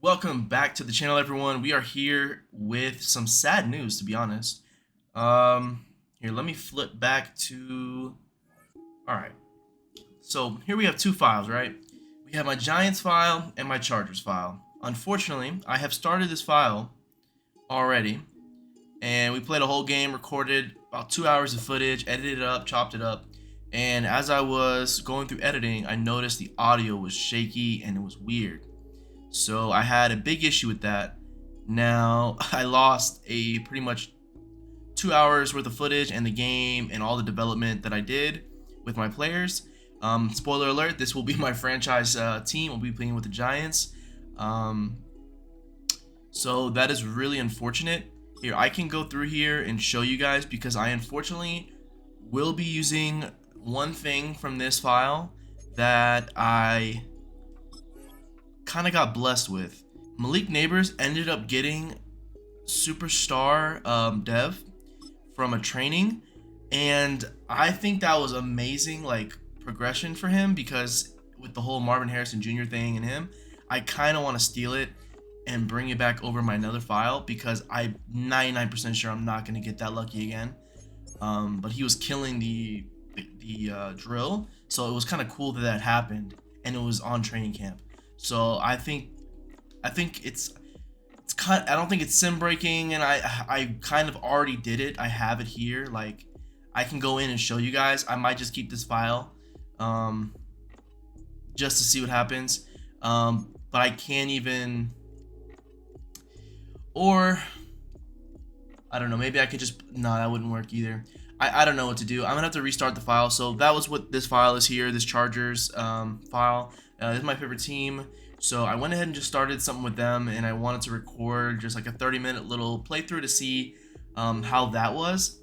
Welcome back to the channel, everyone. We are here with some sad news, to be honest. Here, let me flip back to... Alright, so here we have two files, right? We have my Giants file and my Chargers file. Unfortunately, I have started this file already, and we played a whole game, recorded about 2 hours of footage, edited it up, chopped it up, and as I was going through editing, I noticed the audio was shaky and it was weird. So I had a big issue with that. Now I lost a pretty much 2 hours worth of footage and the game and all the development that I did with my players. Spoiler alert, this will be my franchise team. We'll be playing with the Giants. So that is really unfortunate. Here, I can go through here and show you guys because I unfortunately will be using one thing from this file that I kind of got blessed with. Malik Neighbors ended up getting superstar dev from a training, and I think that was amazing, like progression for him, because with the whole Marvin Harrison Jr. thing and him, I kind of want to steal it and bring it back over my another file because I'm 99% sure I'm not going to get that lucky again. But he was killing the drill, so it was kind of cool that that happened, and it was on training camp. So I think it's kind. I don't think it's sim breaking, and I kind of already did it. I have it here. Like I can go in and show you guys. I might just keep this file, just to see what happens. But I can't even, or I don't know. Maybe I could just that wouldn't work either. I don't know what to do. I'm gonna have to restart the file. So that was what this file is here. This Chargers file. This is my favorite team. So I went ahead and just started something with them, and I wanted to record just like a 30-minute little playthrough to see how that was.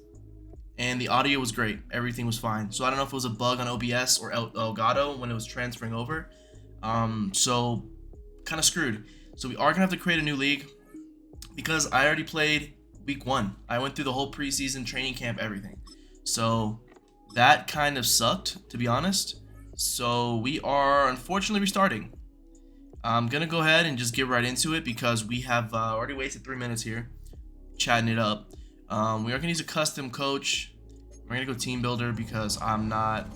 And the audio was great. Everything was fine. So I don't know if it was a bug on OBS or Elgato when it was transferring over. So kind of screwed. So we are gonna have to create a new league because I already played week 1. I went through the whole preseason, training camp, everything. So that kind of sucked, to be honest. So we are unfortunately restarting. I'm gonna go ahead and just get right into it because we have already wasted 3 minutes here chatting it up. We are gonna use a custom coach. We're gonna go team builder because I'm not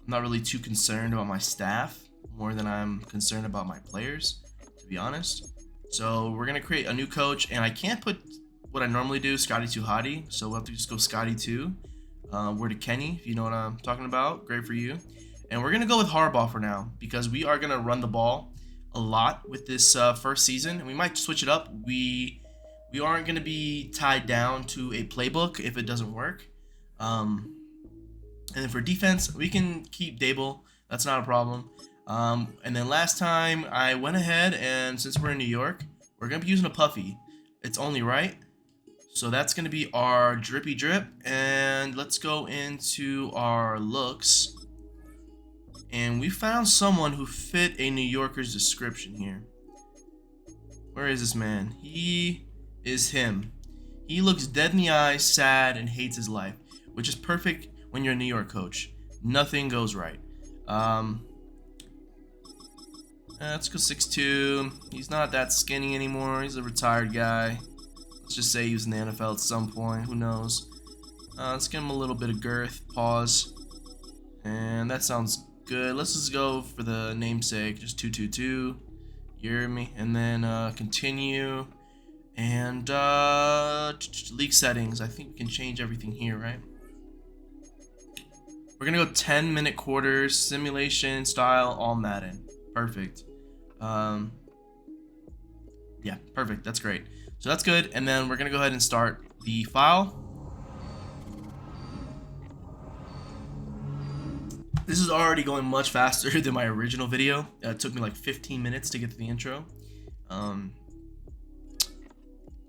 really too concerned about my staff more than I'm concerned about my players, to be honest. So we're gonna create a new coach, and I can't put what I normally do, Scotty 2 Hottie, so we'll have to just go Scotty 2. Word to Kenny, if you know what I'm talking about. Great for you. And we're gonna go with Harbaugh for now because we are gonna run the ball a lot with this first season, and we might switch it up. We aren't gonna be tied down to a playbook if it doesn't work. And then for defense, we can keep Dable. That's not a problem. And then last time I went ahead, and since we're in New York, we're gonna be using a puffy. It's only right. So that's gonna be our drippy drip, and let's go into our looks. And we found someone who fit a New Yorker's description here. Where is this man? He is him. He looks dead in the eyes, sad, and hates his life, which is perfect when you're a New York coach. Nothing goes right. Let's go 6'2". He's not that skinny anymore. He's a retired guy. Let's just say he was in the NFL at some point. Who knows? Let's give him a little bit of girth. Pause. And that sounds good. Let's just go for the namesake. Just 222. You hear me? And then continue. And league settings. I think we can change everything here, right? We're gonna go 10-minute quarters, simulation style, all Madden. Perfect. Yeah, perfect. That's great. So that's good. And then we're gonna go ahead and start the file. This is already going much faster than my original video. It took me like 15 minutes to get to the intro.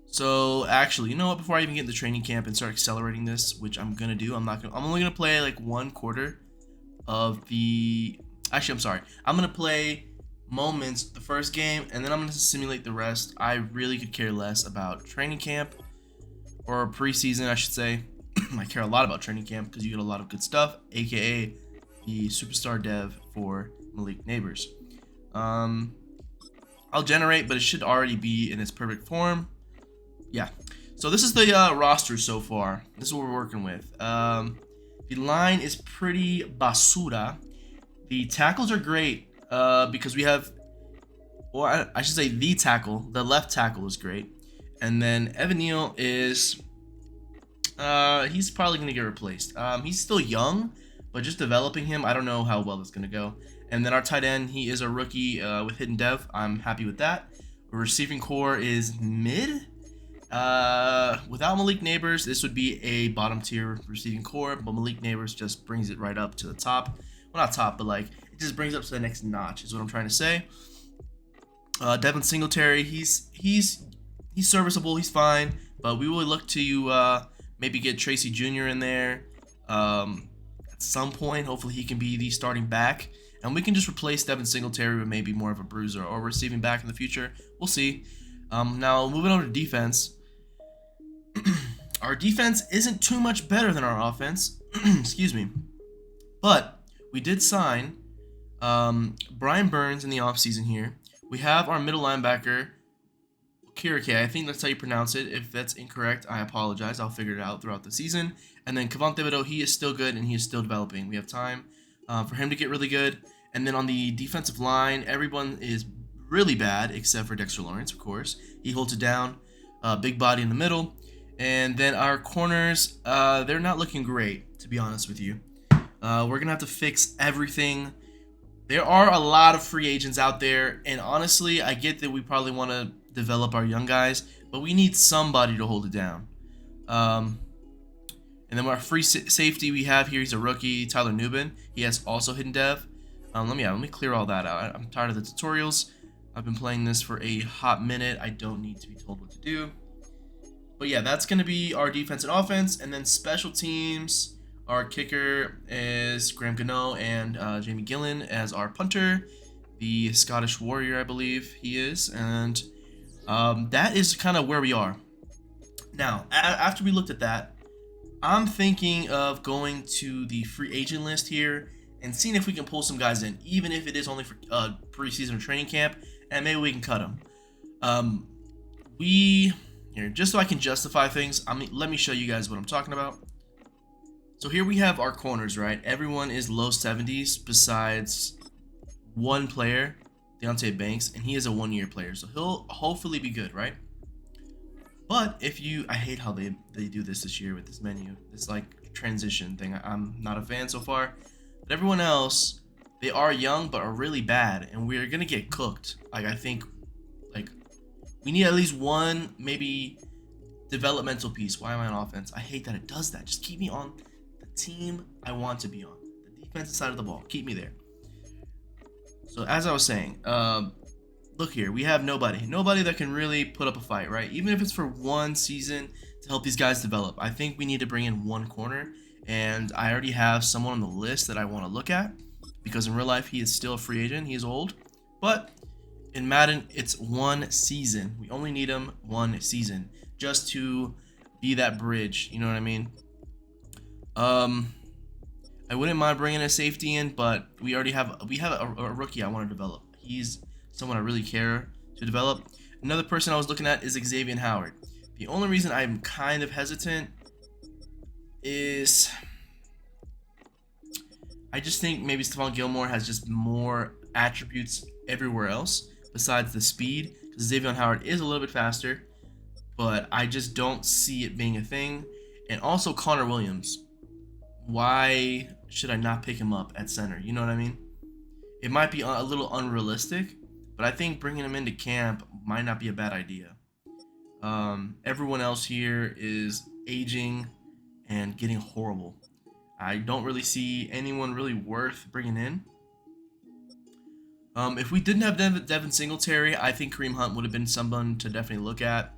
So actually, you know what? Before I even get into training camp and start accelerating this, which I'm gonna do, I'm only gonna play like 1/4 of the. Actually, I'm sorry. I'm gonna play moments the first game, and then I'm gonna simulate the rest. I really could care less about training camp or preseason, I should say. I care a lot about training camp because you get a lot of good stuff, aka the superstar dev for Malik Neighbors. I'm I'll generate, but it should already be in its perfect form. Yeah. So this is the roster so far. This is what we're working with. The line is pretty basura. The tackles are great because we have, well, I should say the tackle. The left tackle is great. And then Evan Neal is, he's probably going to get replaced. He's still young, but just developing him, I don't know how well that's going to go. And then our tight end, he is a rookie with hidden dev. I'm happy with that. Our receiving core is mid. Without Malik Neighbors, this would be a bottom tier receiving core, but Malik Neighbors just brings it right up to the top. Well, not top, but like it just brings it up to the next notch is what I'm trying to say. Devin Singletary, he's serviceable, he's fine, but we will look to maybe get Tracy Jr. in there at some point. Hopefully he can be the starting back, and we can just replace Devin Singletary with maybe more of a bruiser or receiving back in the future. We'll see. Now moving on to defense. Our defense isn't too much better than our offense. Excuse me. But we did sign Brian Burns in the offseason here. We have our middle linebacker, Kirike. I think that's how you pronounce it. If that's incorrect, I apologize. I'll figure it out throughout the season. And then Kevon Thibodeau, he is still good and he is still developing. We have time for him to get really good. And then on the defensive line, everyone is really bad except for Dexter Lawrence, of course. He holds it down. Big body in the middle. And then our corners, they're not looking great, to be honest with you. We're going to have to fix everything. There are a lot of free agents out there, and honestly, I get that we probably want to develop our young guys, but we need somebody to hold it down. And then our free safety we have here, he's a rookie, Tyler Nubin. He has also hidden dev. Let me clear all that out. I'm tired of the tutorials. I've been playing this for a hot minute. I don't need to be told what to do. But yeah, that's going to be our defense and offense. And then special teams, our kicker is Graham Gano and Jamie Gillen as our punter. The Scottish Warrior, I believe he is. And that is kind of where we are. Now, after we looked at that, I'm thinking of going to the free agent list here and seeing if we can pull some guys in, even if it is only for preseason training camp, and maybe we can cut them. Here, just so I can justify things, let me show you guys what I'm talking about. So here we have our corners, right? Everyone is low 70s besides one player, Deontay Banks, and he is a one-year player, so he'll hopefully be good, right? But if I hate how they do this year with this menu, this like transition thing. I'm not a fan so far. But everyone else, they are young but are really bad, and we're gonna get cooked. Like I think, like we need at least one maybe developmental piece. Why am I on offense? I hate that it does that. Just keep me on the team I want to be on, the defensive side of the ball. Keep me there. So as I was saying, look here, we have nobody that can really put up a fight, right? Even if it's for one season to help these guys develop. I think we need to bring in one corner, and I already have someone on the list that I want to look at because in real life he is still a free agent. He is old, but in Madden it's one season. We only need him one season just to be that bridge. You know what I mean? I wouldn't mind bringing a safety in, but we have a rookie I want to develop. He's someone I really care to develop. Another person I was looking at is Xavier Howard. The only reason I'm kind of hesitant is I just think maybe Stephon Gilmore has just more attributes everywhere else besides the speed, because Xavier Howard is a little bit faster, but I just don't see it being a thing. And also Connor Williams. Why should I not pick him up at center? You know what I mean? It might be a little unrealistic, but I think bringing him into camp might not be a bad idea. Everyone else here is aging and getting horrible. I don't really see anyone really worth bringing in. If we didn't have Devin Singletary, I think Kareem Hunt would have been someone to definitely look at.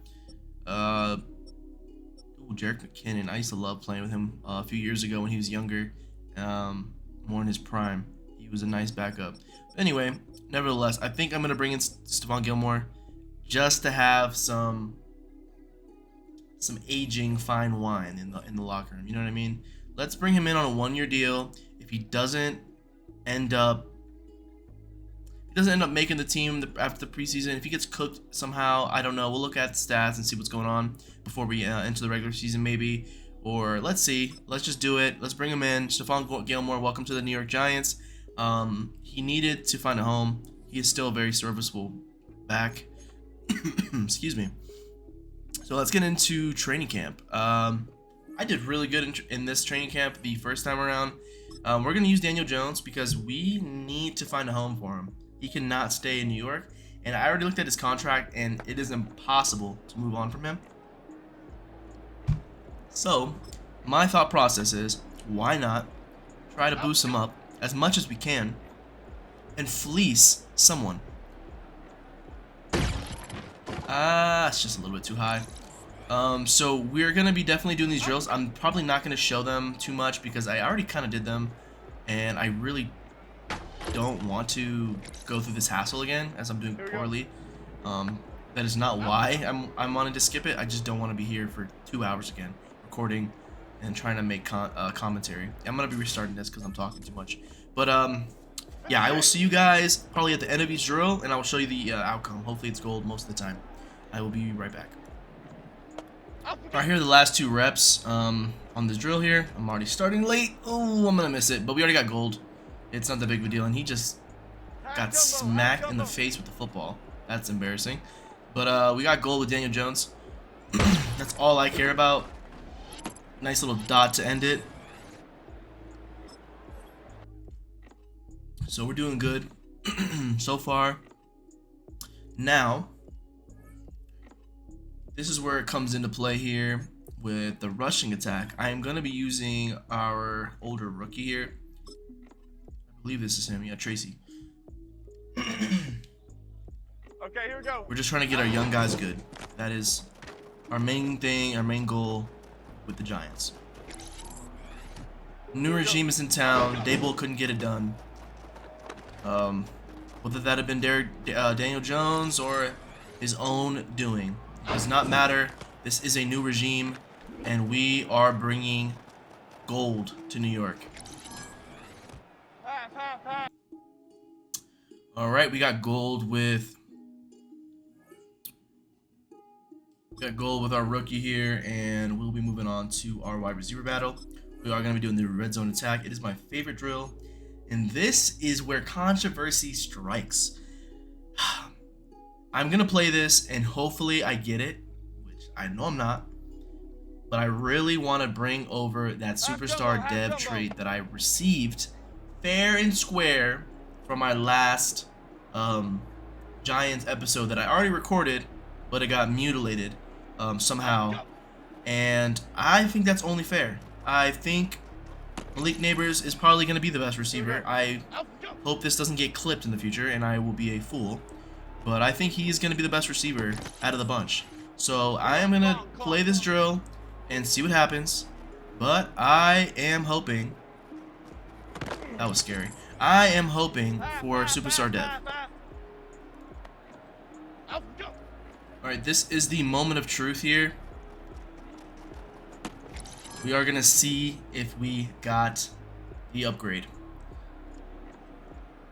Jerick McKinnon. I used to love playing with him a few years ago when he was younger, more in his prime. He was a nice backup. But anyway, nevertheless, I think I'm going to bring in Stephon Gilmore just to have some aging fine wine in the locker room. You know what I mean? Let's bring him in on a one-year deal. If he doesn't end up doesn't end up making the team after the preseason, if he gets cooked somehow, I don't know. We'll look at the stats and see what's going on before we enter the regular season, maybe. Or let's see. Let's just do it. Let's bring him in. Stephon Gilmore, welcome to the New York Giants. He needed to find a home. He is still a very serviceable back. Excuse me. So let's get into training camp. I did really good in this training camp the first time around. We're going to use Daniel Jones because we need to find a home for him. He cannot stay in New York. And I already looked at his contract, and it is impossible to move on from him. So, my thought process is, why not try to boost him up as much as we can and fleece someone? It's just a little bit too high. So we're going to be definitely doing these drills. I'm probably not going to show them too much because I already kind of did them, and I really don't want to go through this hassle again as I'm doing poorly. That is not why I'm wanting to skip it. I just don't want to be here for 2 hours again recording and trying to make commentary. I'm going to be restarting this because I'm talking too much. But yeah, I will see you guys probably at the end of each drill, and I will show you the outcome. Hopefully it's gold most of the time. I will be right back. Alright, here are the last 2 reps on this drill here. I'm already starting late. Oh, I'm gonna miss it, but we already got gold. It's not that big of a deal, and he just got smacked in the face with the football. That's embarrassing. But we got gold with Daniel Jones. That's all I care about. Nice little dot to end it. So we're doing good so far. Now, this is where it comes into play here with the rushing attack. I am going to be using our older rookie here. I believe this is him. Yeah, Tracy. Okay, here we go. We're just trying to get our young guys good. That is our main thing, our main goal with the Giants. New regime is in town. Dable couldn't get it done. Whether that have been Daniel Jones or his own doing, it does not matter. This is a new regime, and we are bringing gold to New York. All right, we got gold with our rookie here, and we'll be moving on to our wide receiver battle. We are going to be doing the red zone attack. It is my favorite drill, and this is where controversy strikes. I'm going to play this, and hopefully I get it, which I know I'm not, but I really want to bring over that superstar dev trait that I received fair and square from my last Giants episode that I already recorded, but it got mutilated somehow, and I think that's only fair. I think Malik Neighbors is probably going to be the best receiver. I hope this doesn't get clipped in the future and I will be a fool, but I think he's going to be the best receiver out of the bunch. So I am going to play this drill and see what happens, but I am hoping, that was scary, I am hoping for Superstar Dev. Alright, this is the moment of truth here. We are going to see if we got the upgrade.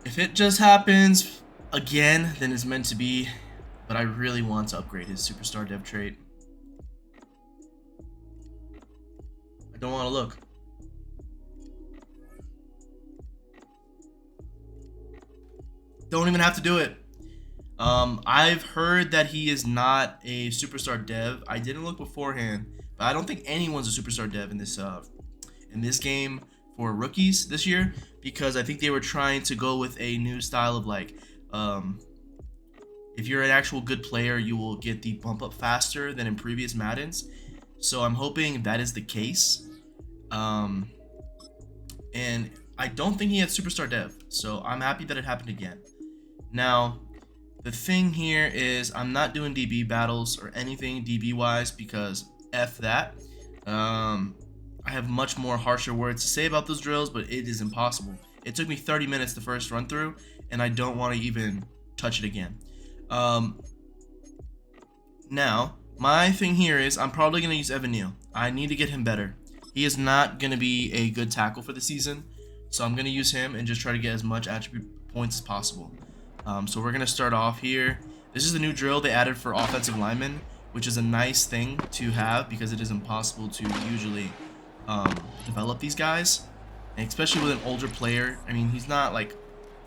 If it just happens again, then it's meant to be. But I really want to upgrade his Superstar Dev trait. I don't want to look. Don't even have to do it. I've heard that he is not a Superstar Dev. I didn't look beforehand. But I don't think anyone's a superstar dev in this game for rookies this year, because I think they were trying to go with a new style of like, if you're an actual good player, you will get the bump up faster than in previous Maddens. So I'm hoping that is the case. And I don't think he had superstar dev, so I'm happy that it happened again. Now, the thing here is I'm not doing DB battles or anything DB wise because F that. I have much more harsher words to say about those drills, but it is impossible. It took me 30 minutes the first run through, and I don't want to even touch it again. Now, my thing here is I'm probably going to use Evan Neal. I need to get him better. He is not going to be a good tackle for the season, so I'm going to use him and just try to get as much attribute points as possible. So we're gonna start off here. This is the new drill they added for offensive linemen, which is a nice thing to have because it is impossible to usually develop these guys, and especially with an older player. I mean, he's not like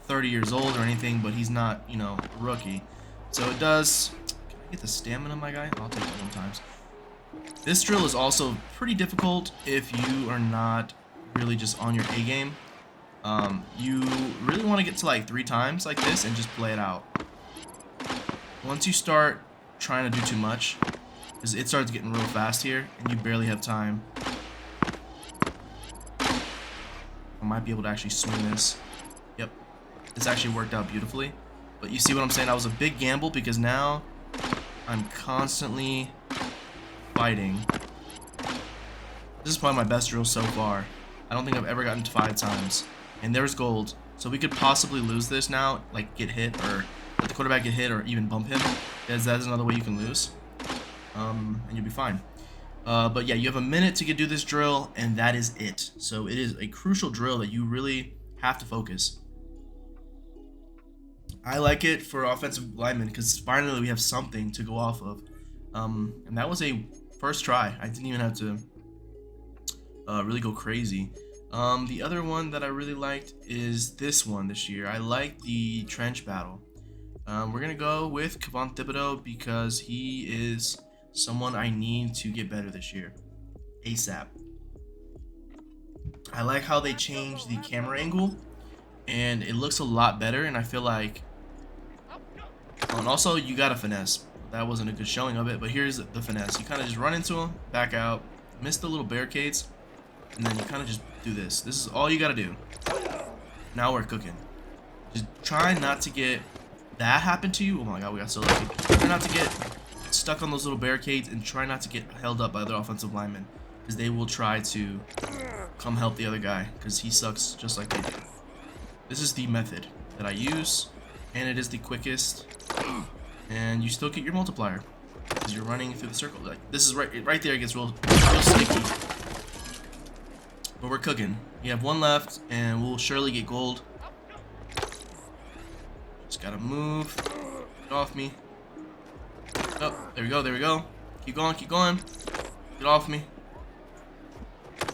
30 years old or anything, but he's not, you know, a rookie. So it does. Can I get the stamina, my guy? I'll take it sometimes. This drill is also pretty difficult if you are not really just on your A game. You really want to get to like 3 times like this and just play it out. Once you start trying to do too much, because it starts getting real fast here and you barely have time. I might be able to actually swing this. Yep, this actually worked out beautifully. But you see what I'm saying? That was a big gamble because now I'm constantly fighting. This is probably my best drill so far. I don't think I've ever gotten to 5 times. And there's gold. So we could possibly lose this now, like get hit or let the quarterback get hit or even bump him. Because that is another way you can lose. And you'll be fine. But yeah, you have a minute to do this drill, and that is it. So it is a crucial drill that you really have to focus. I like it for offensive linemen because finally we have something to go off of. And that was a first try. I didn't even have to really go crazy. The other one that I really liked is this one this year. I like the trench battle. We're gonna go with Kevon Thibodeau because he is someone I need to get better this year, ASAP. I like how they changed the camera angle, and it looks a lot better. And I feel like, and also you got a finesse. That wasn't a good showing of it, but here's the finesse. You kind of just run into him, back out, miss the little barricades, and then you kind of just do this. This is all you gotta do. Now we're cooking. Just try not to get that happen to you. Oh my god, we got so lucky. Try not to get stuck on those little barricades, and try not to get held up by other offensive linemen, because they will try to come help the other guy, because he sucks just like they do. This is the method that I use, and it is the quickest, and you still get your multiplier because you're running through the circle. Like this is right there. It gets real sticky. But we're cooking. We have 1 left, and we'll surely get gold. Just gotta move. Get off me. Oh, there we go, there we go. Keep going, keep going. Get off me.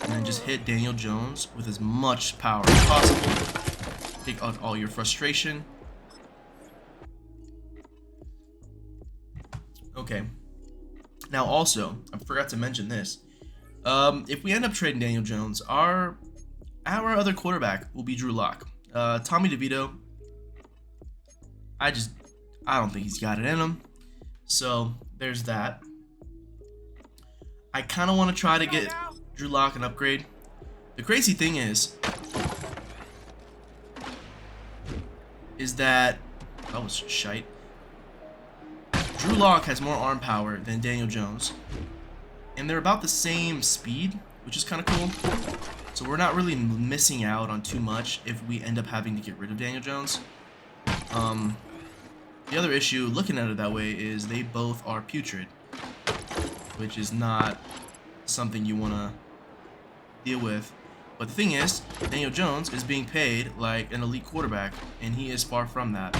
And then just hit Daniel Jones with as much power as possible. Take out all your frustration. Okay. Now also, I forgot to mention this. If we end up trading Daniel Jones, our other quarterback will be Drew Lock. Tommy DeVito, I don't think he's got it in him. So there's that. I kind of want to try to get Drew Lock an upgrade. The crazy thing is that that was shite. Drew Lock has more arm power than Daniel Jones, and they're about the same speed, which is kind of cool. So we're not really missing out on too much if we end up having to get rid of Daniel Jones. The other issue, looking at it that way, is they both are putrid, which is not something you want to deal with. But the thing is, Daniel Jones is being paid like an elite quarterback, and he is far from that.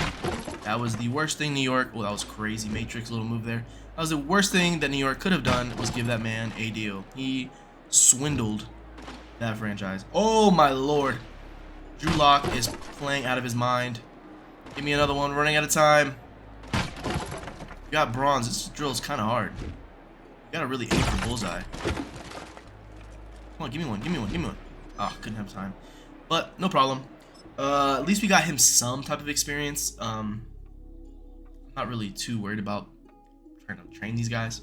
That was the worst thing New York, well, that was crazy, Matrix little move there. That was the worst thing that New York could have done, was give that man a deal. He swindled that franchise. Oh my lord. Drew Lock is playing out of his mind. Give me another one, running out of time. You got bronze, this drill is kind of hard. You gotta really aim for bullseye. Come on, give me one, give me one, give me one. Ah, couldn't have time. But, no problem. At least we got him some type of experience. Not really too worried about trying to train these guys.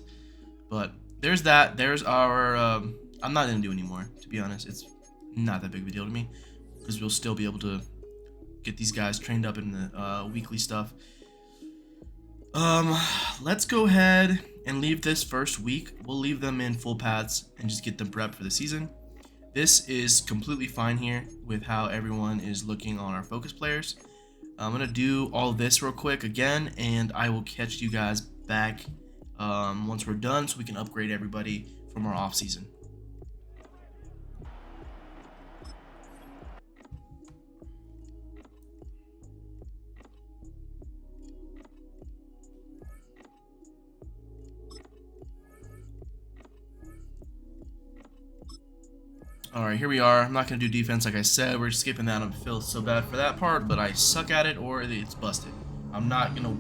But, there's that. There's our... I'm not going to do anymore, to be honest. It's not that big of a deal to me, because we'll still be able to get these guys trained up in the weekly stuff. Let's go ahead and leave this first week. We'll leave them in full pads and just get them prepped for the season. This is completely fine here with how everyone is looking on our focus players. I'm going to do all this real quick again, and I will catch you guys back once we're done so we can upgrade everybody from our off season. All right, here we are. I'm not going to do defense like I said. We're skipping that. I feel so bad for that part, but I suck at it or it's busted. I'm not going to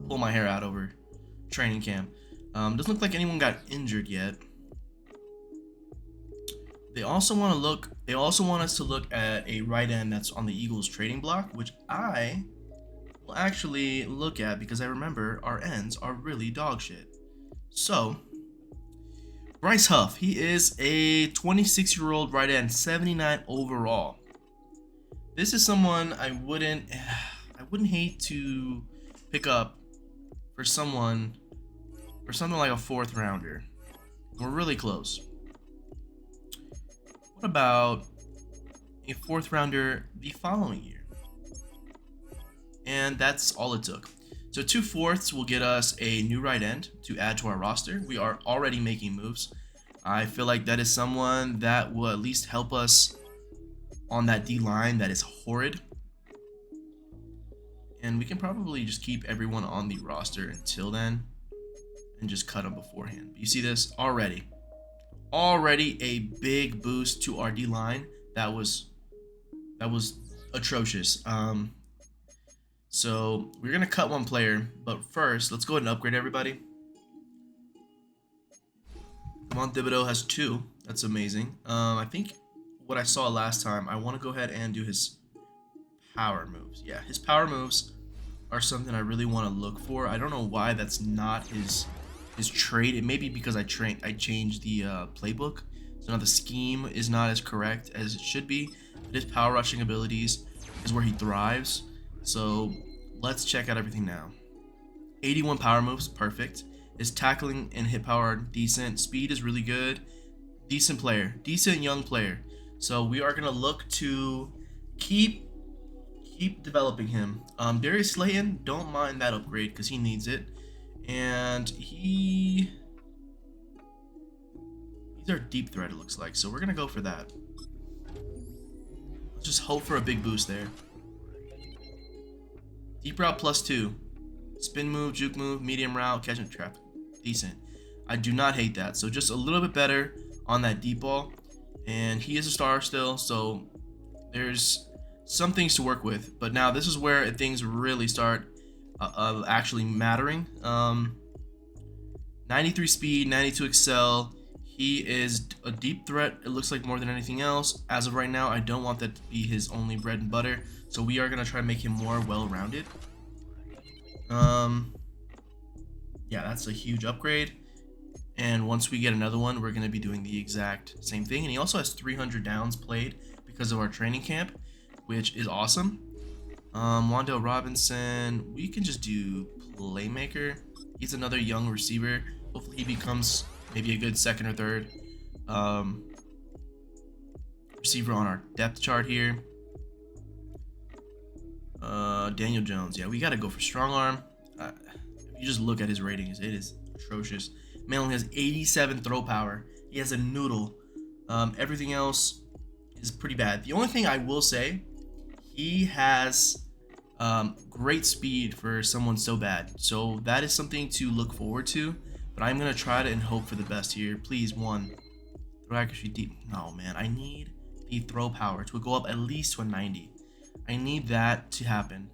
pull my hair out over training camp. Doesn't look like anyone got injured yet. They also want to look. They also want us to look at a right end that's on the Eagles trading block, which I will actually look at because I remember our ends are really dog shit. So, Bryce Huff, he is a 26-year-old right end, 79 overall. This is someone I wouldn't hate to pick up for something like a 4th rounder. We're really close. What about a 4th rounder the following year? And that's all it took. So 2 4ths will get us a new right end to add to our roster. We are already making moves. I feel like that is someone that will at least help us on that D line that is horrid. And we can probably just keep everyone on the roster until then and just cut them beforehand. But you see this already. Already a big boost to our D line. That was atrocious. So we're gonna cut one player, but first let's go ahead and upgrade everybody. Come on, Thibodeau has 2. That's amazing. I think what I saw last time, I want to go ahead and do his power moves. Yeah, his power moves are something I really want to look for. I don't know why that's not his trait. It may be because I changed the playbook, so now the scheme is not as correct as it should be. But his power rushing abilities is where he thrives. So let's check out everything now. 81 power moves, perfect. His tackling and hit power are decent. Speed is really good. Decent player, decent young player. So we are gonna look to keep developing him. Darius Slayton, don't mind that upgrade because he needs it. And he's our deep threat, it looks like. So we're gonna go for that. Let's just hope for a big boost there. Deep route +2. Spin move, juke move, medium route, catch and trap. Decent. I do not hate that. So just a little bit better on that deep ball. And he is a star still, so there's some things to work with. But now this is where things really start actually mattering. 93 speed, 92 excel. He is a deep threat, it looks like, more than anything else. As of right now, I don't want that to be his only bread and butter. So we are going to try to make him more well-rounded. Yeah, that's a huge upgrade. And once we get another one, we're going to be doing the exact same thing. And he also has 300 downs played because of our training camp, which is awesome. Wandale Robinson, we can just do playmaker. He's another young receiver. Hopefully he becomes maybe a good 2nd or 3rd receiver on our depth chart here. Daniel Jones, yeah, we got to go for strong arm. If you just look at his ratings, it is atrocious. Man only has 87 throw power. He has a noodle. Everything else is pretty bad. The only thing I will say, he has great speed for someone so bad. So that is something to look forward to. But I'm going to try to and hope for the best here. Please, 1. Throw accuracy deep. No, man. I need the throw power to go up at least to a 90. I need that to happen.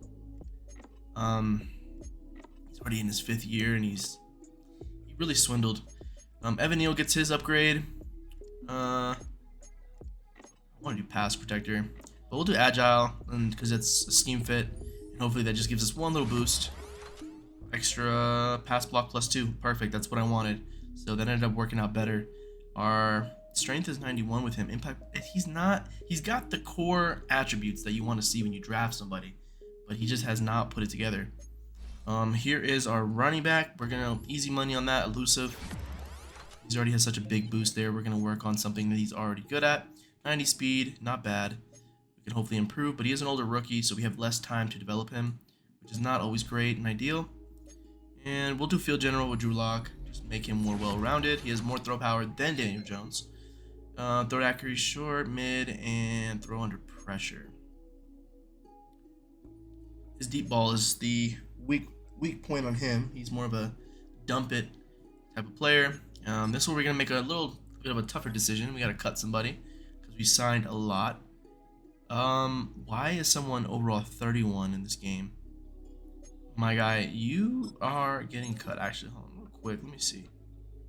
He's already in his 5th year and he really swindled. Evan Neal gets his upgrade. I want to do pass protector, but we'll do agile, and because it's a scheme fit, and hopefully that just gives us one little boost. Extra pass block +2, perfect. That's what I wanted. So that ended up working out better. Our strength is 91 with him. Impact, he's got the core attributes that you want to see when you draft somebody, but he just has not put it together. Here is our running back. We're gonna easy money on that. Elusive. He's already has such a big boost there. We're gonna work on something that he's already good at. 90 speed, not bad. We can hopefully improve, but he is an older rookie, so we have less time to develop him, which is not always great and ideal. And we'll do field general with Drew Lock, just make him more well-rounded. He has more throw power than Daniel Jones. Throw accuracy short, mid, and throw under pressure. His deep ball is the weak point on him. He's more of a dump it type of player. This one we're gonna make a little bit of a tougher decision. We gotta cut somebody We signed a lot. Why is someone overall 31 in this game? My guy, you are getting cut. Actually, hold on real quick. Let me see.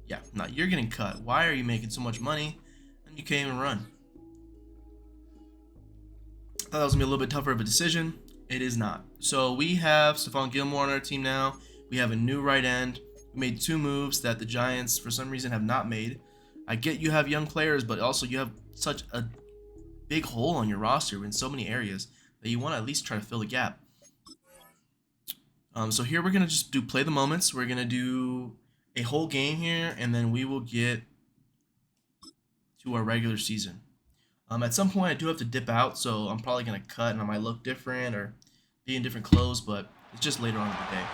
Yeah, no, you're getting cut. Why are you making so much money and you can't even run? I thought that was gonna be a little bit tougher of a decision. It is not. So we have Stephon Gilmore on our team now. We have a new right end. We made 2 moves that the Giants, for some reason, have not made. I get you have young players, but also you have such a big hole on your roster in so many areas that you want to at least try to fill the gap. So here we're going to just do play the moments. We're going to do a whole game here, and then we will get to our regular season. At some point, I do have to dip out, so I'm probably going to cut, and I might look different or be in different clothes, but it's just later on in the day.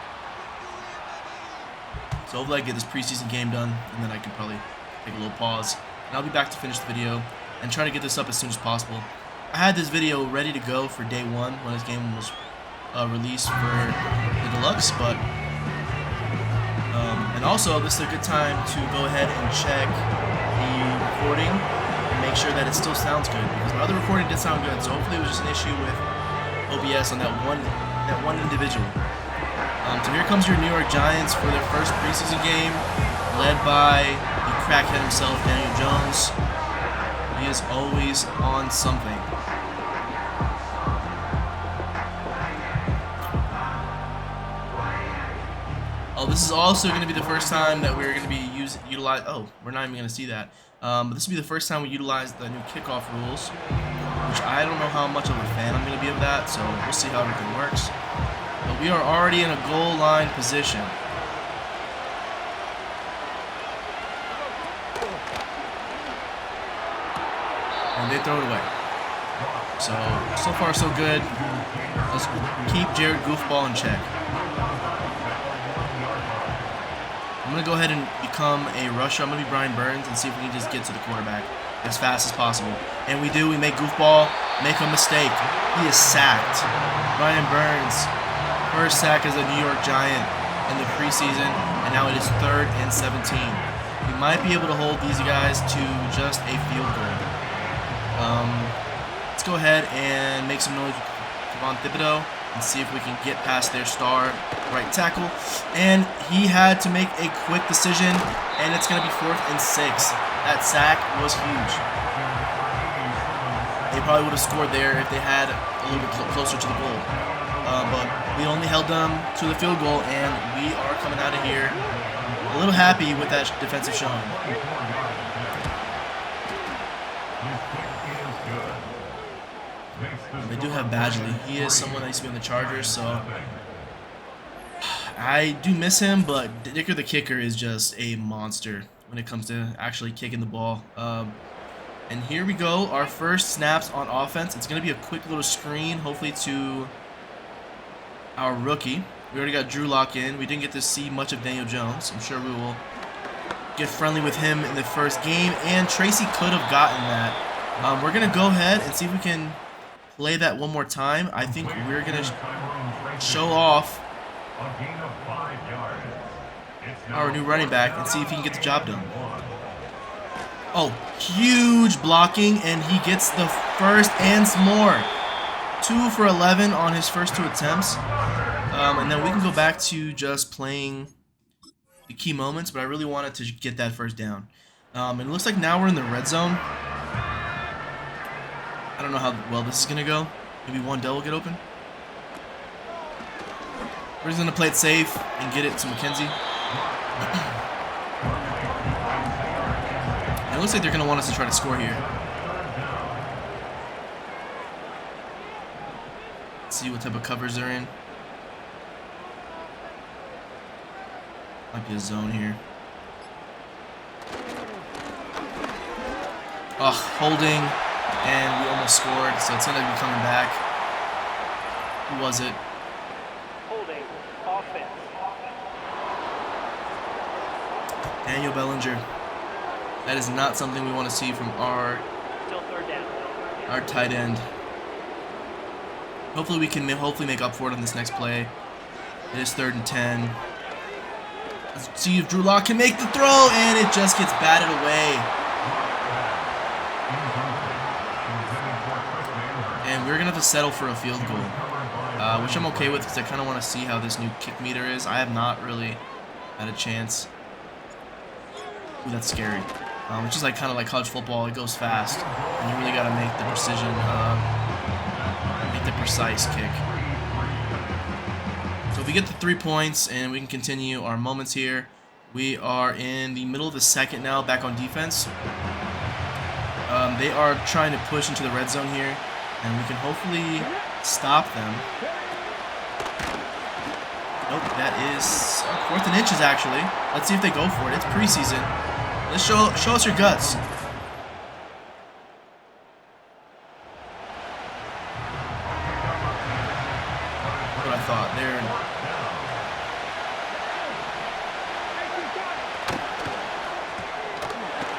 So hopefully I get this preseason game done, and then I can probably take a little pause. And I'll be back to finish the video and try to get this up as soon as possible. I had this video ready to go for day 1 when this game was released for the deluxe, but and also this is a good time to go ahead and check the recording and make sure that it still sounds good, because my other recording did sound good, so hopefully it was just an issue with OBS on that one individual. So here comes your New York Giants for their first preseason game, led by the crackhead himself, Daniel Jones. He is always on something. Oh, this is also going to be the first time that we're going to be utilize. Oh, we're not even going to see that. But this will be the first time we utilize the new kickoff rules, which I don't know how much of a fan I'm going to be of that, so we'll see how everything works. But we are already in a goal line position. And they throw it away. So far so good. Let's keep Jared Goofball in check. I'm going to go ahead and become a rusher. I'm going to be Brian Burns and see if we can just get to the quarterback as fast as possible. And we do. We make Goofball make a mistake. He is sacked. Brian Burns, first sack as a New York Giant in the preseason, and now it is 3rd and 17. We might be able to hold these guys to just a field goal. Let's go ahead and make some noise with Kevon Thibodeau and see if we can get past their star right tackle. And he had to make a quick decision, and it's going to be 4th and 6. That sack was huge. They probably would have scored there if they had a little bit closer to the goal. But we only held them to the field goal, and we are coming out of here a little happy with that defensive showing. They do have Badgley. He is someone that used to be on the Chargers, so I do miss him, but Dicker the kicker is just a monster when it comes to actually kicking the ball. And here we go, our first snaps on offense. It's going to be a quick little screen, hopefully to our rookie. We already got Drew Lock in. We didn't get to see much of Daniel Jones. I'm sure we will get friendly with him in the first game, and Tracy could have gotten that. We're going to go ahead and see if we can play that one more time. I think we're going to show off our new running back and see if he can get the job done. Oh, huge blocking, and he gets the first and some more. 2 for 11 on his first 2 attempts. And then we can go back to just playing the key moments, but I really wanted to get that first down. And it looks like now we're in the red zone. I don't know how well this is going to go. Maybe one will get open. We're just going to play it safe and get it to McKenzie. It looks like they're going to want us to try to score here. Let's see what type of covers they're in. Might be a zone here. Holding, and we almost scored, so it's going to be coming back. Who was it? Holding, offense. Daniel Bellinger. That is not something we want to see from our tight end. Hopefully we can make up for it on this next play. It is 3rd and 10. Let's see if Drew Lock can make the throw, and it just gets batted away. we're gonna have to settle for a field goal, which I'm okay with because I kind of want to see how this new kick meter is. I have not really had a chance. Ooh, that's scary. Which is like kind of like college football. It goes fast, and you really gotta make the precision, make the precise kick. So we get the 3 points, and we can continue our moments here. We are in the middle of the second now, back on defense. They are trying to push into the red zone here, and we can hopefully stop them. Nope, that is 4th and inches actually. Let's see if they go for it. It's preseason. Let's show us your guts. What I thought. There.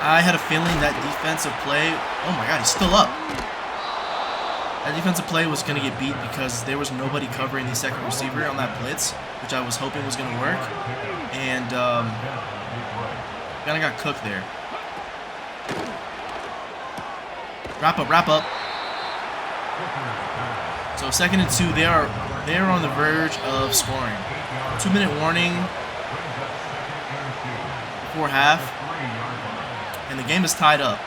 I had a feeling that defensive play. Oh my God, he's still up. That defensive play was going to get beat because there was nobody covering the second receiver on that blitz, which I was hoping was going to work. And kind of got cooked there. Wrap up. So 2nd and 2, they are on the verge of scoring. 2-minute warning before half, and the game is tied up.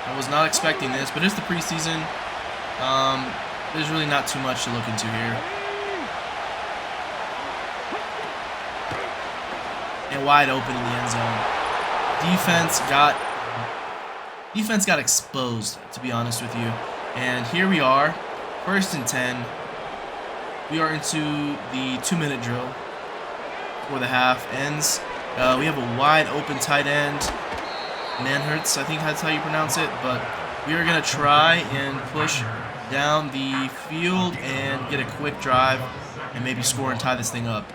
I was not expecting this, but it's the preseason. There's really not too much to look into here. And wide open in the end zone. Defense got exposed, to be honest with you. And here we are, 1st and 10. We are into the 2-minute drill before the half ends. We have a wide open tight end. Manhurts, I think that's how you pronounce it. But we are going to try and push down the field and get a quick drive and maybe score and tie this thing up.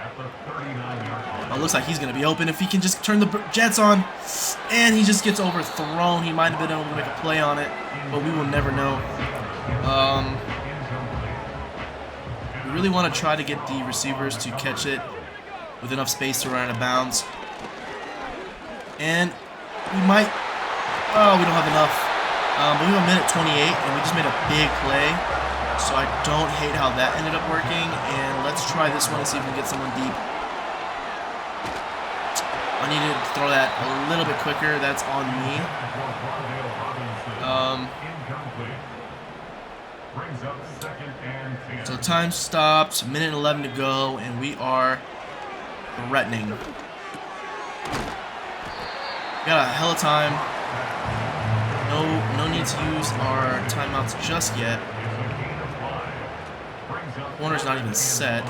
It looks like he's going to be open if he can just turn the Jets on. And he just gets overthrown. He might have been able to make a play on it, but we will never know. We really want to try to get the receivers to catch it with enough space to run out of bounds. And we might... Oh, we don't have enough. But we have a minute 28, and we just made a big play. So I don't hate how that ended up working. And let's try this one and see if we can get someone deep. I needed to throw that a little bit quicker. That's on me. So time stopped. Minute 11 to go, and we are threatening. Got a hell of time. No need to use our timeouts just yet. Corner's not even set.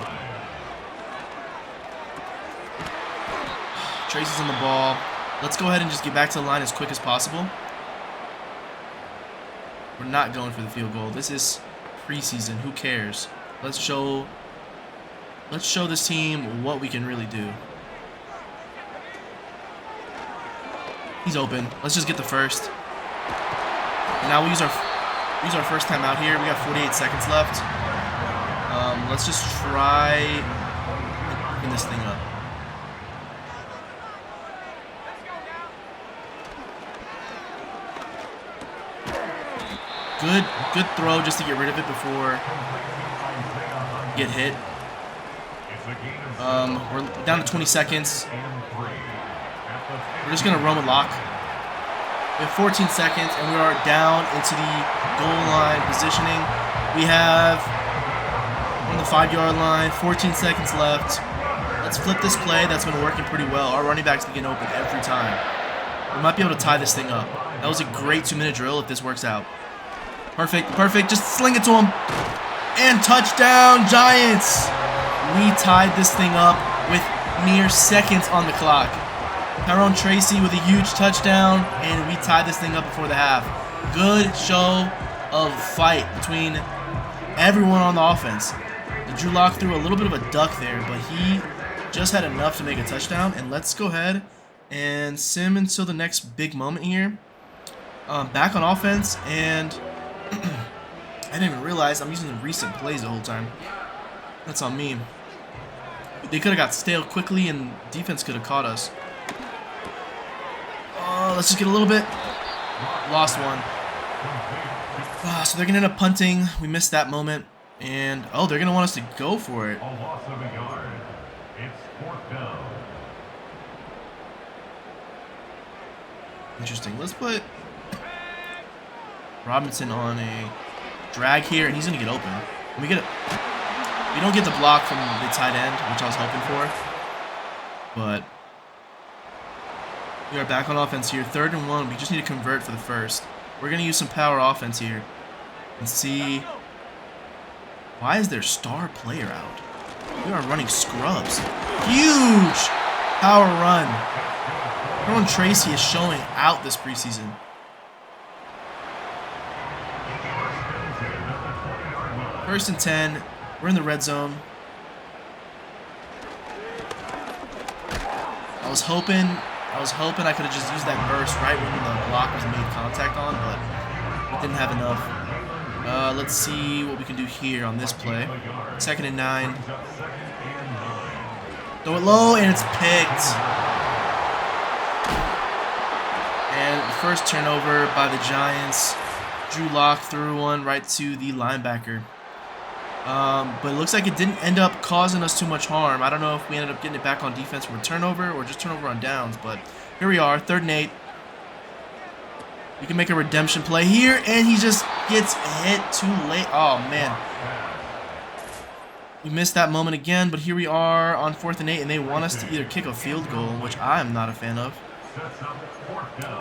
Tracy's on the ball. Let's go ahead and just get back to the line as quick as possible. We're not going for the field goal. This is preseason. Who cares? Let's show this team what we can really do. He's open. Let's just get the first. And now we use our first time out here. We got 48 seconds left. Let's just try and pin this thing up. Good throw just to get rid of it before get hit. We're down to 20 seconds. We're just gonna run with lock. We have 14 seconds, and we are down into the goal line positioning. We have on the 5-yard line, 14 seconds left. Let's flip this play. That's been working pretty well. Our running back's been getting open every time. We might be able to tie this thing up. That was a great 2-minute drill if this works out. Perfect. Just sling it to him. And touchdown, Giants! We tied this thing up with mere seconds on the clock. Tyrone Tracy with a huge touchdown, and we tied this thing up before the half. Good show of fight between everyone on the offense. Drew Lock threw a little bit of a duck there, but he just had enough to make a touchdown. And let's go ahead and sim until the next big moment here. Back on offense, and I didn't even realize I'm using the recent plays the whole time. That's on me. They could have got stale quickly, and defense could have caught us. Let's just get a little bit. Lost one. So they're going to end up punting. We missed that moment. And, oh, they're going to want us to go for it. A loss of a yard. It's 4th down. Interesting. Let's put Robinson on a drag here, and he's going to get open. And we don't get the block from the tight end, which I was hoping for. But we are back on offense here. 3rd and 1. We just need to convert for the first. We're going to use some power offense here and see. Why is their star player out? We are running scrubs. Huge power run. Ron Tracy is showing out this preseason. First and 10. We're in the red zone. I was hoping I could have just used that burst right when the block was made contact on, but we didn't have enough. Let's see what we can do here on this play. 2nd and 9. Throw it low, and it's picked. And first turnover by the Giants. Drew Lock threw one right to the linebacker. But it looks like it didn't end up causing us too much harm. I don't know if we ended up getting it back on defense from a turnover or just turnover on downs. But here we are, 3rd and 8. We can make a redemption play here, and he just gets hit too late. Oh, man. We missed that moment again, but here we are on 4th and 8, and they want us to either kick a field goal, which I am not a fan of.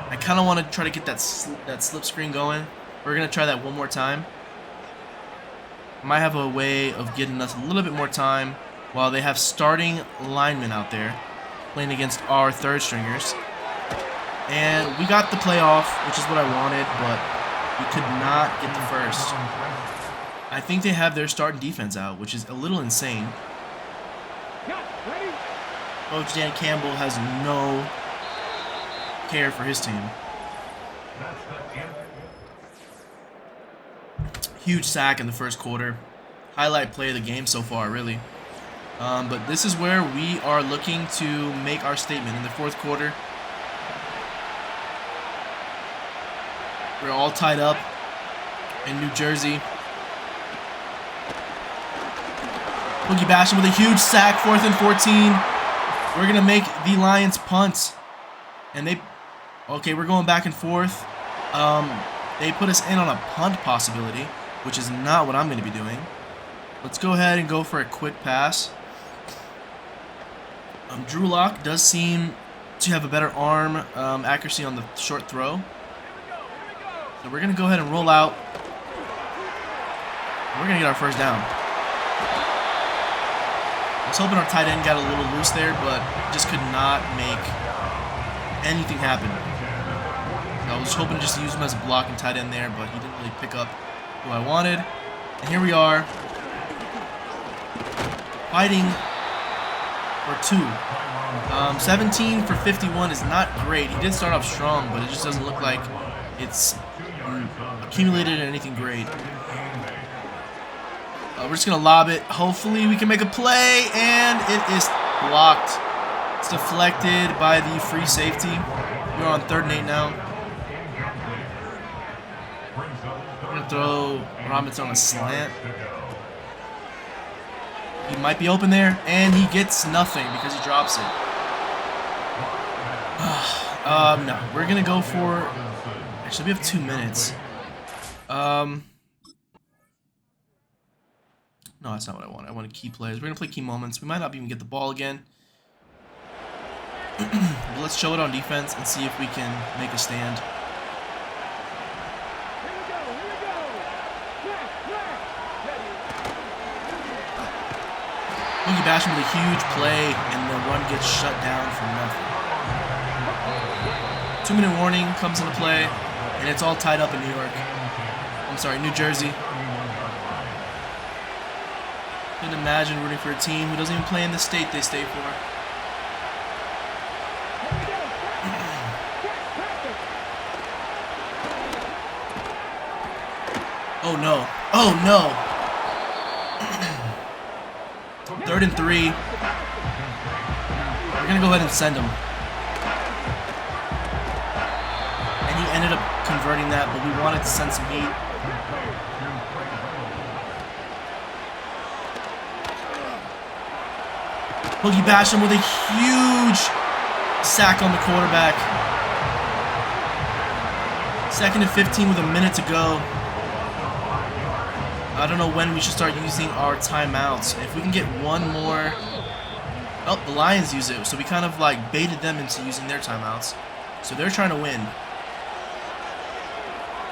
I kind of want to try to get that slip screen going. We're going to try that one more time. Might have a way of getting us a little bit more time while they have starting linemen out there playing against our 3rd stringers. And we got the playoff, which is what I wanted, but we could not get the first. I think they have their starting defense out, which is a little insane. Coach Dan Campbell has no care for his team. Huge sack in the first quarter. Highlight play of the game so far, really. But this is where we are looking to make our statement in the 4th quarter. We're all tied up in New Jersey. Boogie Basham with a huge sack, 4th and 14. We're going to make the Lions punt. And okay, we're going back and forth. They put us in on a punt possibility, which is not what I'm going to be doing. Let's go ahead and go for a quick pass. Drew Lock does seem to have a better arm accuracy on the short throw. So we're going to go ahead and roll out. We're going to get our first down. I was hoping our tight end got a little loose there, but just could not make anything happen. I was hoping just to use him as a blocking tight end there, but he didn't really pick up who I wanted. And here we are, fighting for 2. 17 for 51 is not great. He did start off strong, but it just doesn't look like it's accumulated in anything great. We're just going to lob it. Hopefully we can make a play, and it is blocked. It's deflected by the free safety. We're on 3rd and 8 now. We're going to throw Robinson on a slant. He might be open there, and he gets nothing because he drops it. No, we're going to go for... Actually, we have 2 minutes. No, that's not what I want. I want key plays. We're going to play key moments. We might not even get the ball again. But let's show it on defense and see if we can make a stand. Boogie Basham with a huge play, and the run gets shut down for nothing. 2-minute warning comes into play, and it's all tied up in New York. I'm sorry, New Jersey. Couldn't imagine rooting for a team who doesn't even play in the state they stay for. Oh no. Oh no. 3rd and 3. We're going to go ahead and send him. And he ended up converting that, but we wanted to send some heat. Boogie Basham with a huge sack on the quarterback. 2nd and 15 with a minute to go. I don't know when we should start using our timeouts. If we can get one more. Oh, the Lions use it, so we kind of like baited them into using their timeouts. So they're trying to win.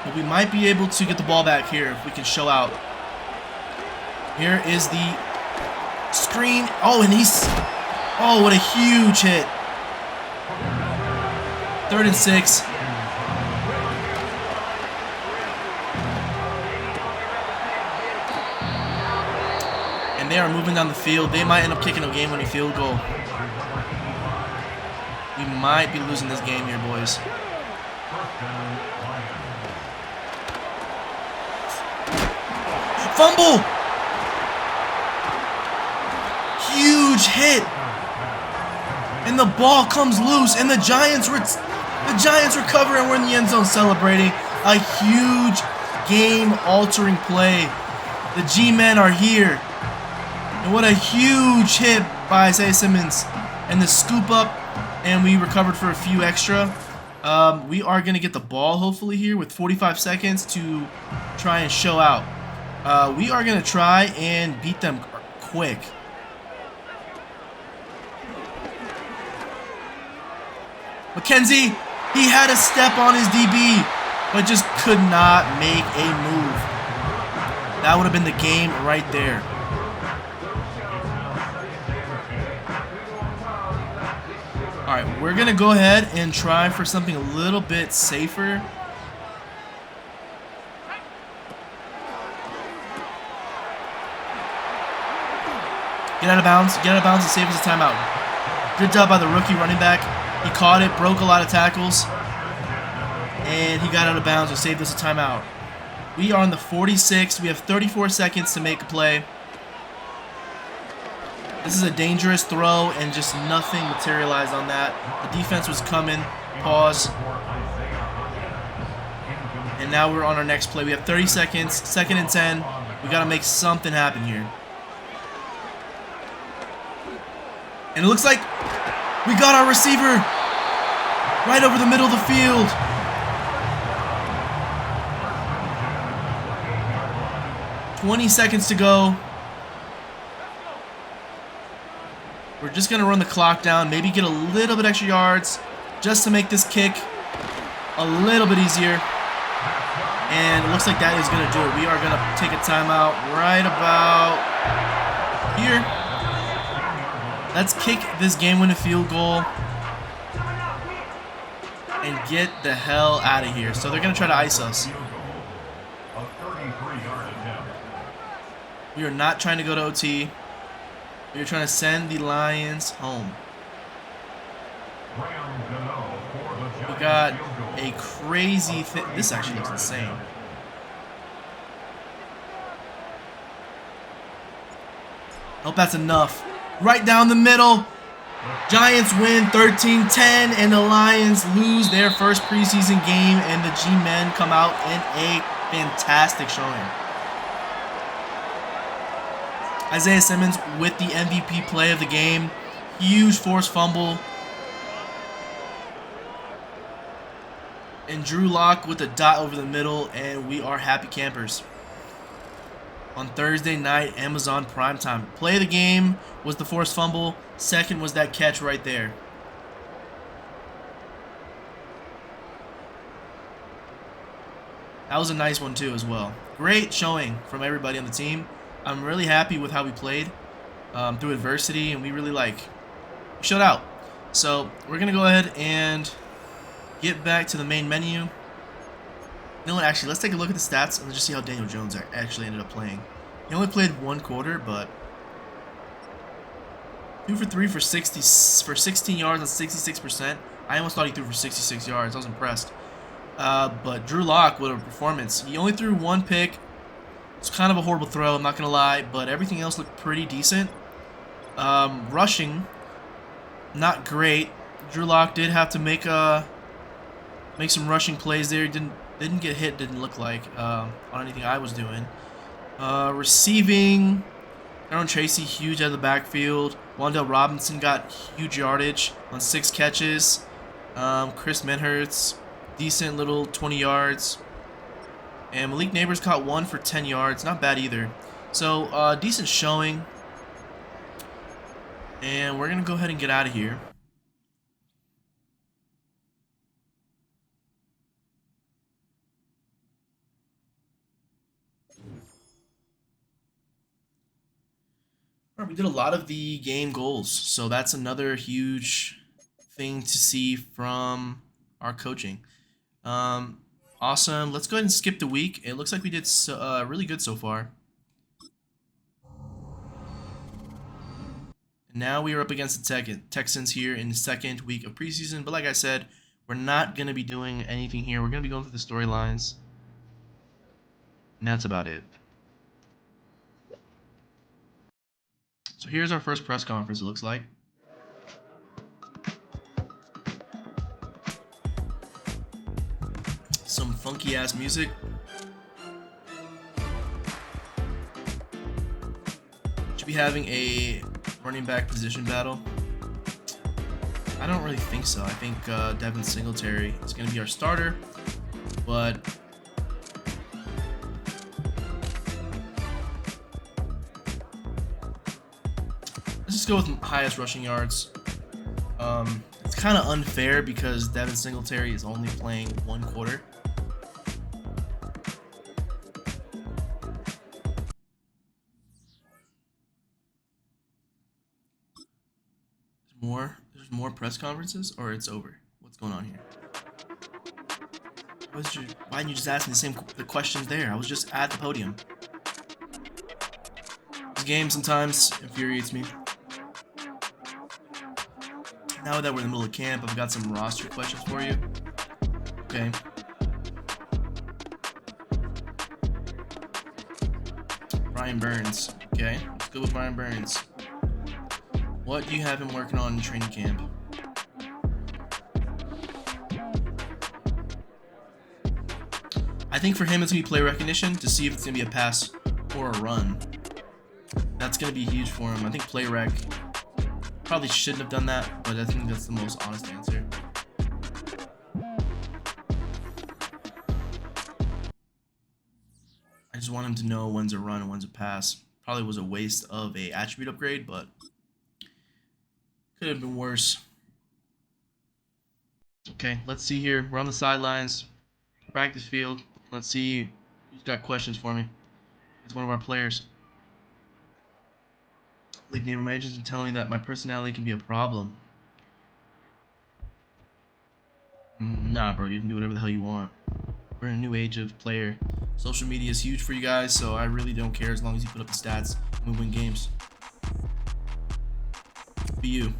But we might be able to get the ball back here if we can show out. Here is the screen. Oh, and he's... Oh, what a huge hit. 3rd and 6. And they are moving down the field. They might end up kicking a game-winning field goal. We might be losing this game here, boys. Fumble! Huge hit! And the ball comes loose, and the Giants recover, and we're in the end zone celebrating a huge game-altering play. The G-men are here. And what a huge hit by Isaiah Simmons. And the scoop up, and we recovered for a few extra. We are going to get the ball, hopefully, here with 45 seconds to try and show out. We are going to try and beat them quick. McKenzie, he had a step on his DB, but just could not make a move. That would have been the game right there. All right, we're going to go ahead and try for something a little bit safer. Get out of bounds and save us a timeout. Good job by the rookie running back. He caught it, broke a lot of tackles, and he got out of bounds and saved us a timeout. We are on the 46. We have 34 seconds to make a play. This is a dangerous throw, and just nothing materialized on that. The defense was coming. Pause. And now we're on our next play. We have 30 seconds, 2nd and 10. We got to make something happen here. And it looks like we got our receiver right over the middle of the field. "20 seconds to go. We're just going to run the clock down, maybe get a little bit extra yards just to make this kick a little bit easier. And it looks like that is going to do it. We are going to take a timeout right about here. Let's kick this game-winning field goal and get the hell out of here. So they're going to try to ice us. We are not trying to go to OT. We are trying to send the Lions home. We got a crazy thing. This actually looks insane. Hope that's enough. Right down the middle. Giants win 13-10, and the Lions lose their first preseason game, and the G-men come out in a fantastic showing. Isaiah Simmons with the MVP play of the game. Huge forced fumble. And Drew Lock with a dot over the middle, and we are happy campers. On Thursday night, Amazon Primetime. Play of the game was the forced fumble. Second was that catch right there. That was a nice one too as well. Great showing from everybody on the team. I'm really happy with how we played through adversity, and we really showed out. So we're going to go ahead and get back to the main menu. You know what, actually, let's take a look at the stats and just see how Daniel Jones actually ended up playing. He only played one quarter, but 2 for 3 for 16 yards and 66%. I almost thought he threw for 66 yards. I was impressed. But Drew Lock, what a performance. He only threw one pick. It's kind of a horrible throw, I'm not going to lie, but everything else looked pretty decent. Rushing, not great. Drew Lock did have to make some rushing plays there. He didn't get hit, didn't look like, on anything I was doing. Receiving, Aaron Tracy, huge out of the backfield. Wandale Robinson got huge yardage on 6 catches. Chris Menhertz, decent little 20 yards. And Malik Neighbors caught 1 for 10 yards. Not bad either. So, decent showing. And we're going to go ahead and get out of here. All right, we did a lot of the game goals. So that's another huge thing to see from our coaching. Awesome. Let's go ahead and skip the week. It looks like we did really good so far. And now we are up against the Texans here in the second week of preseason. But like I said, we're not going to be doing anything here. We're going to be going through the storylines. And that's about it. So here's our first press conference, it looks like. Some funky ass music. Should be having a running back position battle. I don't really think so. I think Devin Singletary is going to be our starter, but let's just go with highest rushing yards. It's kind of unfair because Devin Singletary is only playing 1 quarter. There's more press conferences, or it's over? What's going on here? Why didn't you just ask me the questions there? I was just at the podium. This game sometimes infuriates me. Now that we're in the middle of camp, I've got some roster questions for you. Okay. Brian Burns. Okay, let's go with Brian Burns. What do you have him working on in training camp? I think for him it's going to be play recognition to see if it's going to be a pass or a run. That's going to be huge for him. I think play rec probably shouldn't have done that, but I think that's the most honest answer. I just want him to know when's a run and when's a pass. Probably was a waste of a attribute upgrade, but could have been worse. Okay, let's see here. We're on the sidelines, practice field. Let's see who's got questions for me. It's one of our players. League name agents and telling me that my personality can be a problem. Nah, bro, you can do whatever the hell you want. We're in a new age of player. Social media is huge for you guys, so I really don't care as long as you put up the stats and we win games. Be you.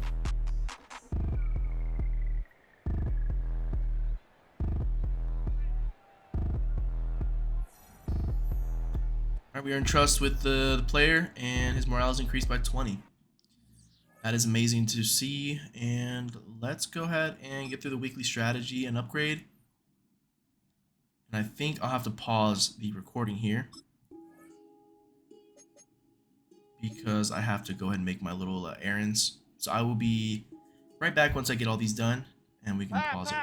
Alright, we are in trust with the player, and his morale is increased by 20. That is amazing to see, and let's go ahead and get through the weekly strategy and upgrade. And I think I'll have to pause the recording here because I have to go ahead and make my little errands. So I will be right back once I get all these done, and we can pause it.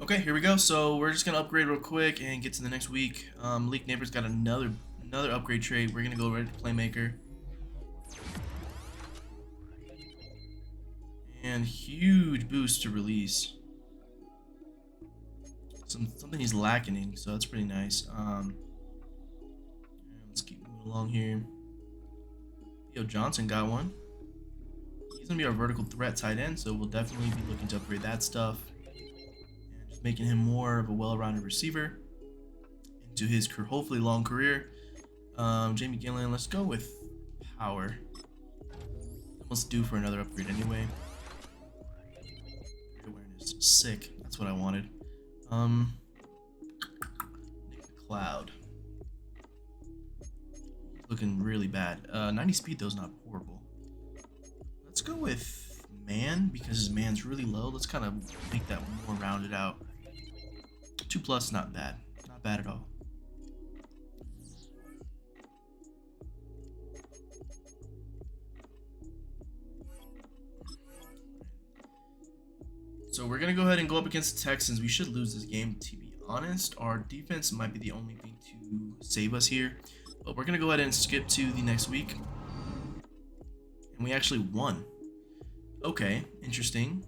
Okay, here we go. So we're just gonna upgrade real quick and get to the next week. Malik Neighbors got another upgrade trade. We're gonna go right to playmaker. And huge boost to release. Something he's lacking, so that's pretty nice. Let's keep moving along here. Theo Johnson got one. He's gonna be our vertical threat tight end, so we'll definitely be looking to upgrade that stuff. Making him more of a well-rounded receiver into his hopefully long career. Jamie Gillen, let's go with power. Almost due for another upgrade anyway. Awareness, sick. That's what I wanted. Nick Cloud. Looking really bad. 90 speed though is not horrible. Let's go with man because his man's really low. Let's kind of make that more rounded out. 2+ not bad. Not bad at all. So we're going to go ahead and go up against the Texans. We should lose this game, to be honest. Our defense might be the only thing to save us here. But we're going to go ahead and skip to the next week. And we actually won. Okay, interesting.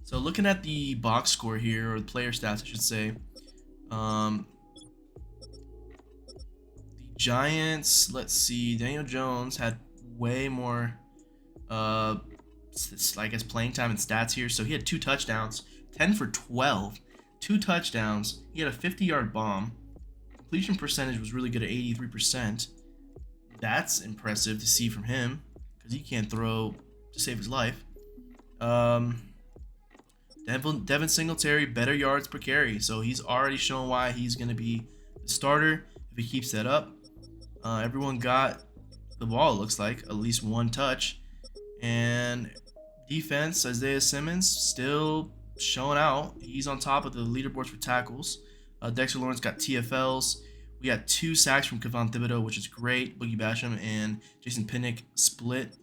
So looking at the box score here, or the player stats, I should say. The Giants, let's see, Daniel Jones had way more, I guess, playing time and stats here. So he had 2 touchdowns, 10 for 12, 2 touchdowns. He had a 50-yard bomb. Completion percentage was really good at 83%. That's impressive to see from him because he can't throw to save his life. Devin Singletary, better yards per carry. So he's already shown why he's going to be the starter if he keeps that up. Everyone got the ball, it looks like, at least 1 touch. And defense, Isaiah Simmons, still showing out. He's on top of the leaderboards for tackles. Dexter Lawrence got TFLs. We got 2 sacks from Kevon Thibodeau, which is great. Boogie Basham and Jason Pinnock split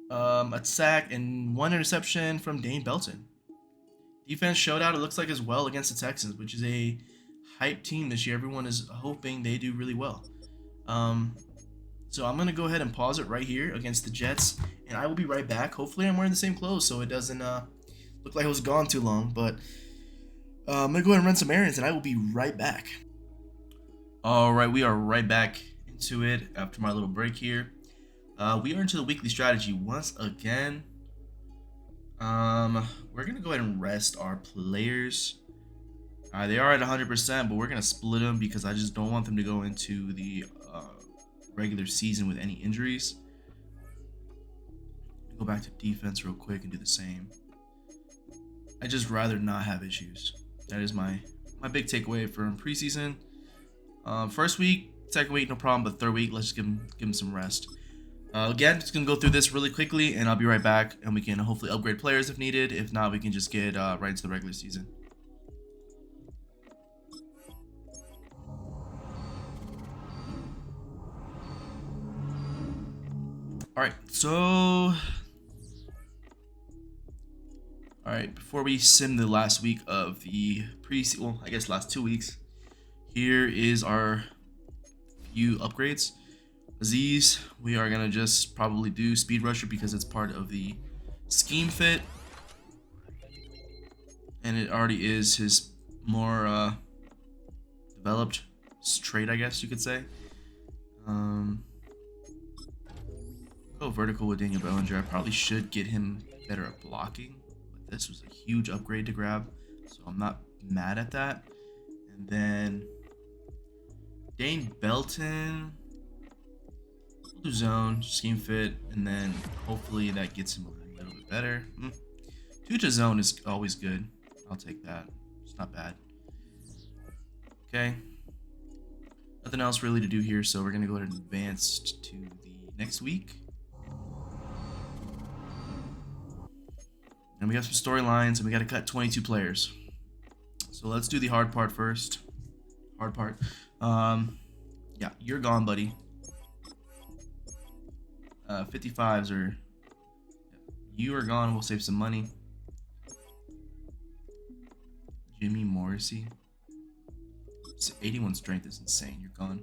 a sack, and 1 interception from Dane Belton. Defense showed out, it looks like, as well against the Texans, which is a hype team this year. Everyone is hoping they do really well. So I'm going to go ahead and pause it right here against the Jets, and I will be right back. Hopefully I'm wearing the same clothes so it doesn't look like I was gone too long, but I'm going to go ahead and run some errands, and I will be right back. All right, we are right back into it after my little break here. We are into the weekly strategy once again. We're going to go ahead and rest our players. They are at 100%, but we're going to split them because I just don't want them to go into the regular season with any injuries. Go back to defense real quick and do the same. I just rather not have issues. That is my big takeaway from preseason. First week, second week, no problem, but third week, let's just give them some rest. Again, just gonna go through this really quickly, and I'll be right back, and we can hopefully upgrade players if needed. If not, we can just get right into the regular season. Alright, so before we sim the last week of the preseason, well, I guess last 2 weeks, here is our few upgrades. Aziz, we are gonna just probably do Speed Rusher because it's part of the scheme fit, and it already is his more developed trait, I guess you could say. Go vertical with Daniel Bellinger. I probably should get him better at blocking, but this was a huge upgrade to grab, so I'm not mad at that. And then Dane Belton, we'll do zone, scheme fit, and then hopefully that gets him a little bit better. 2 to zone is always good. I'll take that. It's not bad. Okay. Nothing else really to do here, so we're going to go ahead and advance to the next week. And we have some storylines, and we got to cut 22 players. So let's do the hard part first. Hard part. Yeah, you're gone, buddy. 55s are... You are gone. We'll save some money. Jimmy Morrissey. 81 strength is insane. You're gone.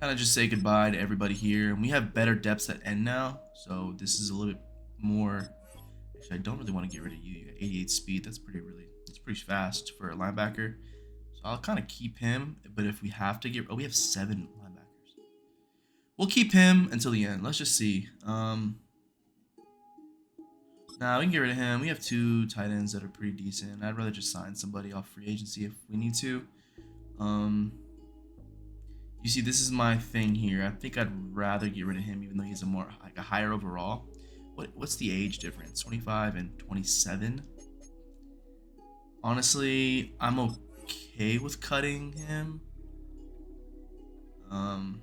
Kind of just say goodbye to everybody here. And we have better depths at end now. So this is a little bit more... Actually, I don't really want to get rid of you. You got 88 speed. That's pretty fast for a linebacker. So I'll kind of keep him. But if we have to get... Oh, we have 7 linebackers. We'll keep him until the end. Let's just see. Nah, we can get rid of him. We have 2 tight ends that are pretty decent. I'd rather just sign somebody off free agency if we need to. You see, this is my thing here. I think I'd rather get rid of him, even though he's a more like a higher overall. What's the age difference? 25 and 27. Honestly, I'm okay with cutting him. To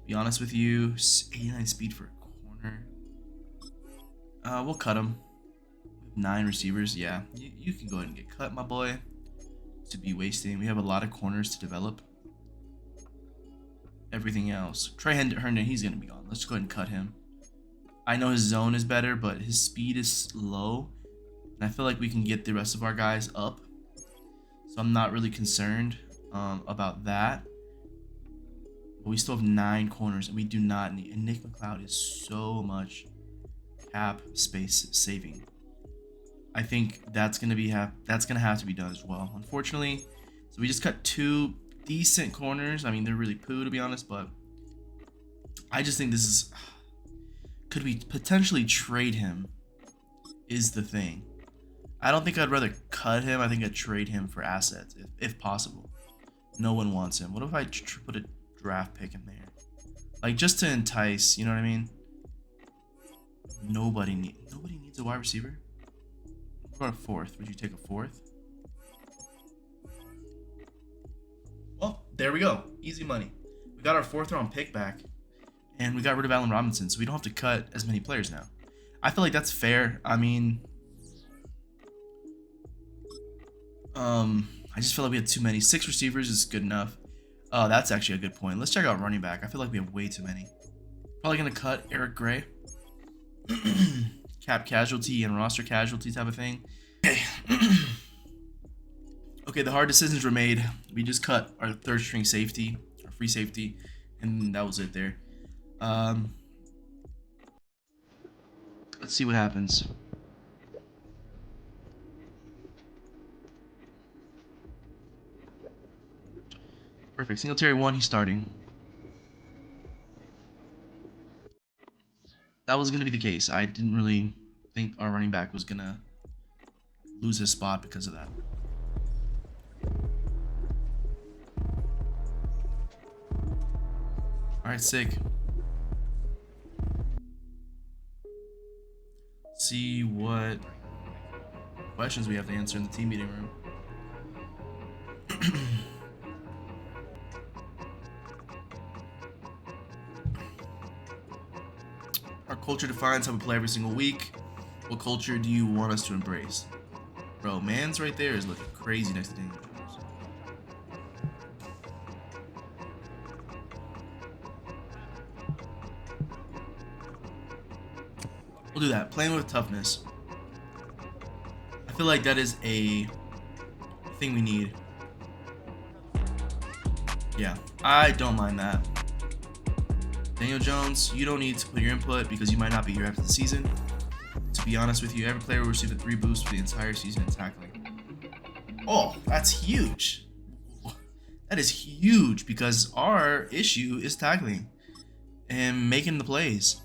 be honest with you, 89 speed for a corner. We'll cut him. 9 receivers. Yeah, you can go ahead and get cut, my boy. To be wasting. We have a lot of corners to develop. Everything else. Trey Herndon, he's gonna be gone. Let's go ahead and cut him. I know his zone is better, but his speed is low. And I feel like we can get the rest of our guys up. So I'm not really concerned about that. But we still have 9 corners, and we do not need. And Nick McLeod is so much cap space saving. I think that's gonna have to be done as well. Unfortunately, so we just cut 2 decent corners. I mean, they're really poo, to be honest, but I just think this is. Could we potentially trade him? Is the thing. I don't think I'd rather cut him. I think I'd trade him for assets if possible. No one wants him. What if I put a draft pick in there, like just to entice? You know what I mean? Nobody needs a wide receiver. What about a 4th? Would you take a 4th? Well, there we go. Easy money. We got our 4th round pick back, and we got rid of Allen Robinson, so we don't have to cut as many players now. I feel like that's fair. I mean, I just feel like we had too many. 6 receivers is good enough. Oh, that's actually a good point. Let's check out running back. I feel like we have way too many. Probably gonna cut Eric Gray. Cap casualty and roster casualty type of thing. Okay. Okay, the hard decisions were made. We just cut our 3rd string safety, our free safety, and that was it there. Let's see what happens. Perfect. Singletary 1, he's starting. That was going to be the case. I didn't really think our running back was going to lose his spot because of that. Alright, sick. See what questions we have to answer in the team meeting room. Our culture defines how we play every single week. What culture do you want us to embrace? Bro, man's right there is looking crazy next to Daniel Jones. We'll do that. Playing with toughness. I feel like that is a thing we need. Yeah, I don't mind that. Daniel Jones, you don't need to put your input because you might not be here after the season. To be honest with you, every player will receive a 3 boost for the entire season in tackling. Oh, that's huge. That is huge because our issue is tackling and making the plays.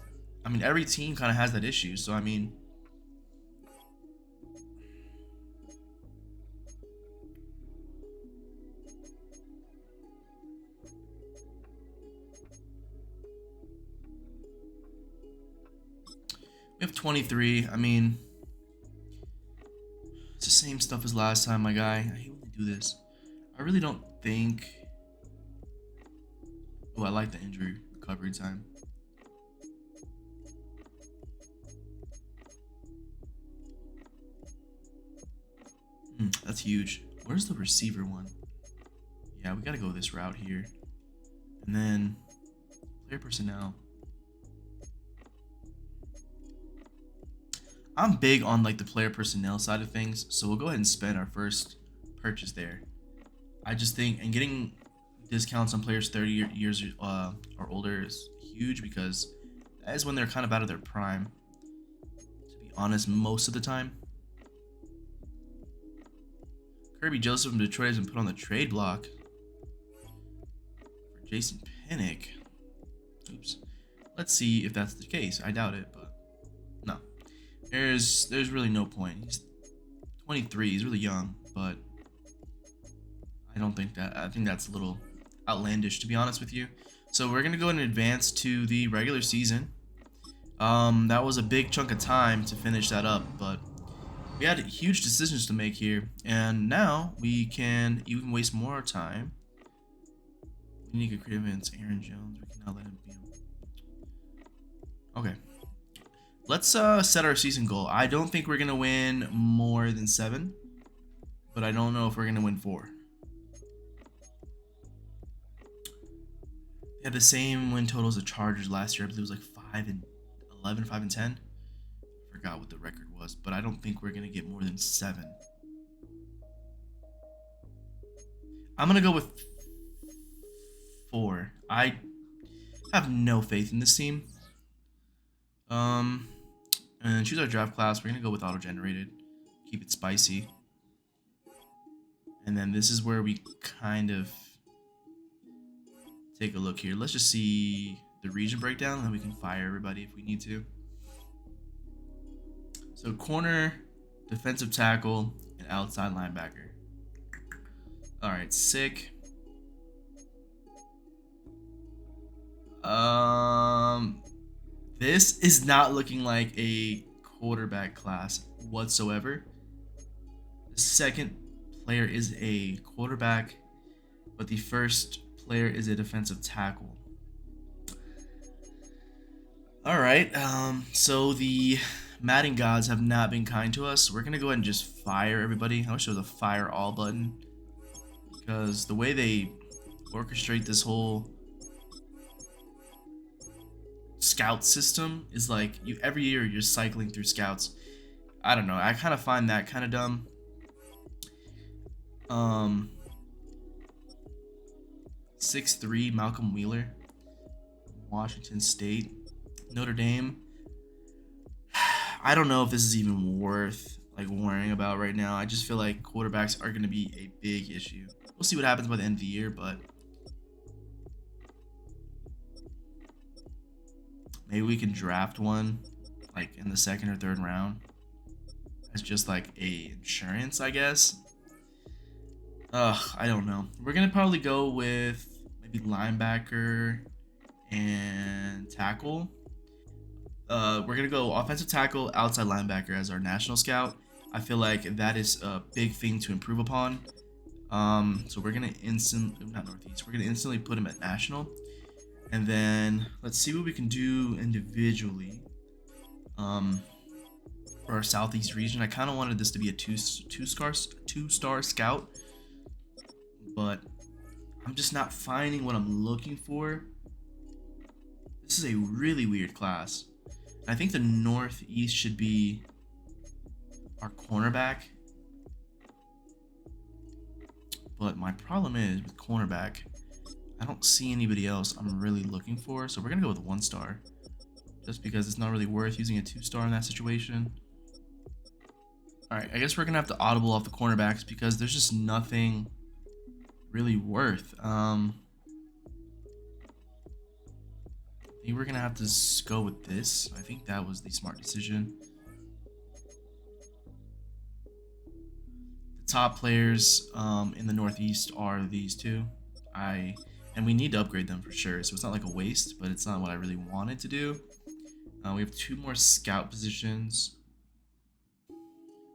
I mean, every team kind of has that issue, so I mean, we have 23. I mean, it's the same stuff as last time, my guy. I hate when they do this. I really don't think. Oh, I like the injury recovery time. That's huge. Where's the receiver one? Yeah, we gotta go this route here. And then player personnel. I'm big on like the player personnel side of things, so we'll go ahead and spend our first purchase there. I just think, and getting discounts on players 30 years or older is huge because that is when they're kind of out of their prime. To be honest, most of the time. Kirby Joseph from Detroit has been put on the trade block for Jason Pinnock. Oops. Let's see if that's the case. I doubt it, but no. there's really no point. He's 23. He's really young, but I don't think that. I think that's a little outlandish, to be honest with you. So we're gonna go and advance to the regular season. That was a big chunk of time to finish that up, but we had huge decisions to make here, and now we can even waste more time. We need to create events. Aaron Jones. We can now let him beat him. Okay. Let's set our season goal. I don't think we're gonna win more than 7, but I don't know if we're gonna win 4. They had the same win totals as the Chargers last year. I believe it was like 5 and 11, 5 and 10. I forgot what the record was, but I don't think we're gonna get more than 7. I'm gonna go with 4. I have no faith in this team. And choose our draft class. We're gonna go with auto-generated. Keep it spicy. And then this is where we kind of take a look here. Let's just see the region breakdown, and then we can fire everybody if we need to. So corner, defensive tackle, and outside linebacker. All right, sick. This is not looking like a quarterback class whatsoever. The second player is a quarterback, but the first player is a defensive tackle. All right, so the Madden gods have not been kind to us. We're gonna go ahead and just fire everybody. I wish there was a fire all button, because the way they orchestrate this whole scout system is like every year you're cycling through scouts. I don't know. I kind of find that kind of dumb. 6'3" Malcolm Wheeler, Washington State, Notre Dame. I don't know if this is even worth like worrying about right now. I just feel like quarterbacks are going to be a big issue. We'll see what happens by the end of the year, but maybe we can draft one like in the 2nd or 3rd round as just like a insurance, I guess. I don't know. We're gonna probably go with maybe linebacker and tackle. We're gonna go offensive tackle, outside linebacker as our national scout. I feel like that is a big thing to improve upon. So we're gonna We're gonna instantly put him at national. And then let's see what we can do individually. For our southeast region, I kind of wanted this to be a two-star scout, but I'm just not finding what I'm looking for. This is a really weird class. I think the northeast should be our cornerback, but my problem is with cornerback, I don't see anybody else I'm really looking for, so we're gonna go with 1-star, just because it's not really worth using a 2-star in that situation. All right, I guess we're gonna have to audible off the cornerbacks because there's just nothing really worth. I think we're gonna have to go with this. I think that was the smart decision. The top players in the Northeast are these two. And we need to upgrade them for sure, so it's not like a waste, but it's not what I really wanted to do. We have 2 more scout positions.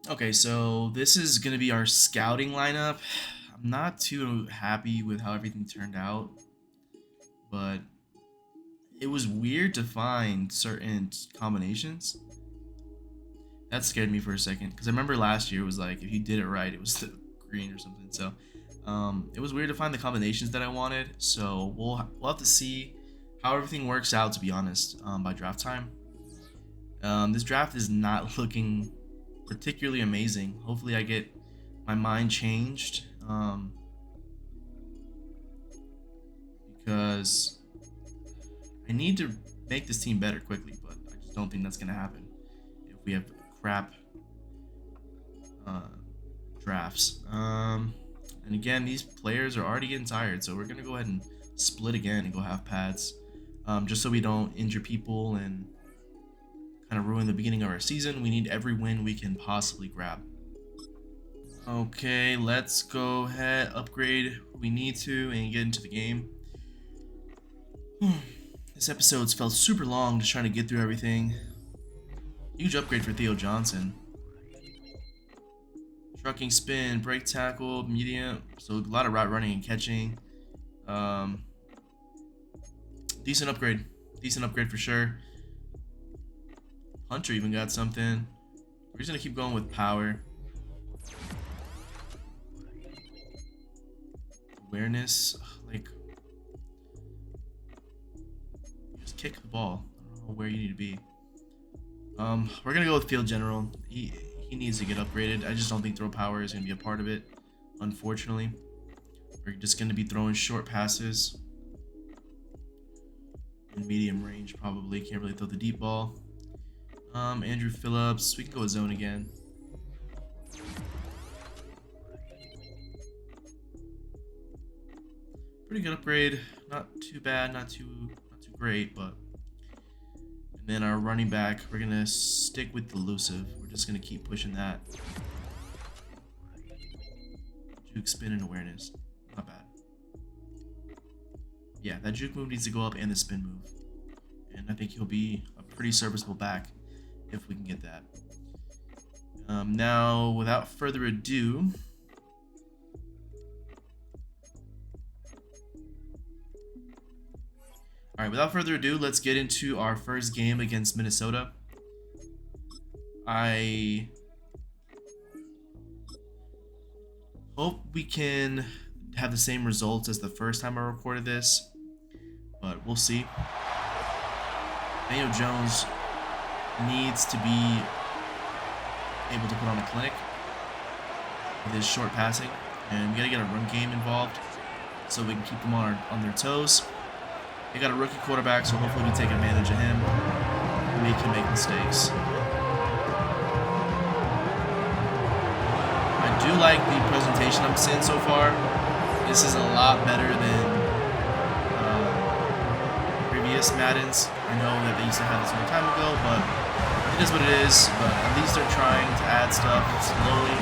Okay, so this is going to be our scouting lineup. I'm not too happy with how everything turned out, but it was weird to find certain combinations. That scared me for a second, because I remember last year it was like if you did it right, it was the green or something. So it was weird to find the combinations that I wanted. So we'll have to see how everything works out, to be honest, by draft time. This draft is not looking particularly amazing. Hopefully I get my mind changed, because I need to make this team better quickly, but I just don't think that's going to happen if we have crap drafts. And again, these players are already getting tired, so we're going to go ahead and split again and go half pads, just so we don't injure people and kind of ruin the beginning of our season. We need every win we can possibly grab. Okay, let's go ahead, upgrade who we need to, and get into the game. This episode's felt super long just trying to get through everything. Huge upgrade for Theo Johnson. Trucking, spin, break, tackle, medium. So a lot of route running and catching. Decent upgrade. Decent upgrade for sure. Hunter even got something. We're just gonna keep going with power. Awareness, like, just kick the ball. I don't know where you need to be. We're gonna go with field general. He needs to get upgraded. I just don't think throw power is gonna be a part of it, unfortunately. We're just gonna be throwing short passes in medium range. Probably can't really throw the deep ball. Andrew Phillips. We can go with zone again. Pretty good upgrade. Not too bad. Not too great, but. And then our running back, we're gonna stick with elusive. We're just gonna keep pushing that. Juke, spin, and awareness. Not bad. Yeah, that juke move needs to go up and the spin move. And I think he'll be a pretty serviceable back if we can get that. Now, without further ado, without further ado, let's get into our first game against Minnesota. I hope we can have the same results as the first time I recorded this, but we'll see. Daniel Jones needs to be able to put on a clinic with his short passing, and we gotta get a run game involved so we can keep them on their toes. They got a rookie quarterback, so hopefully we take advantage of him and make him make mistakes. I do like the presentation I'm seeing so far. This is a lot better than previous Maddens. I know that they used to have this a long time ago, but it is what it is. But at least they're trying to add stuff slowly,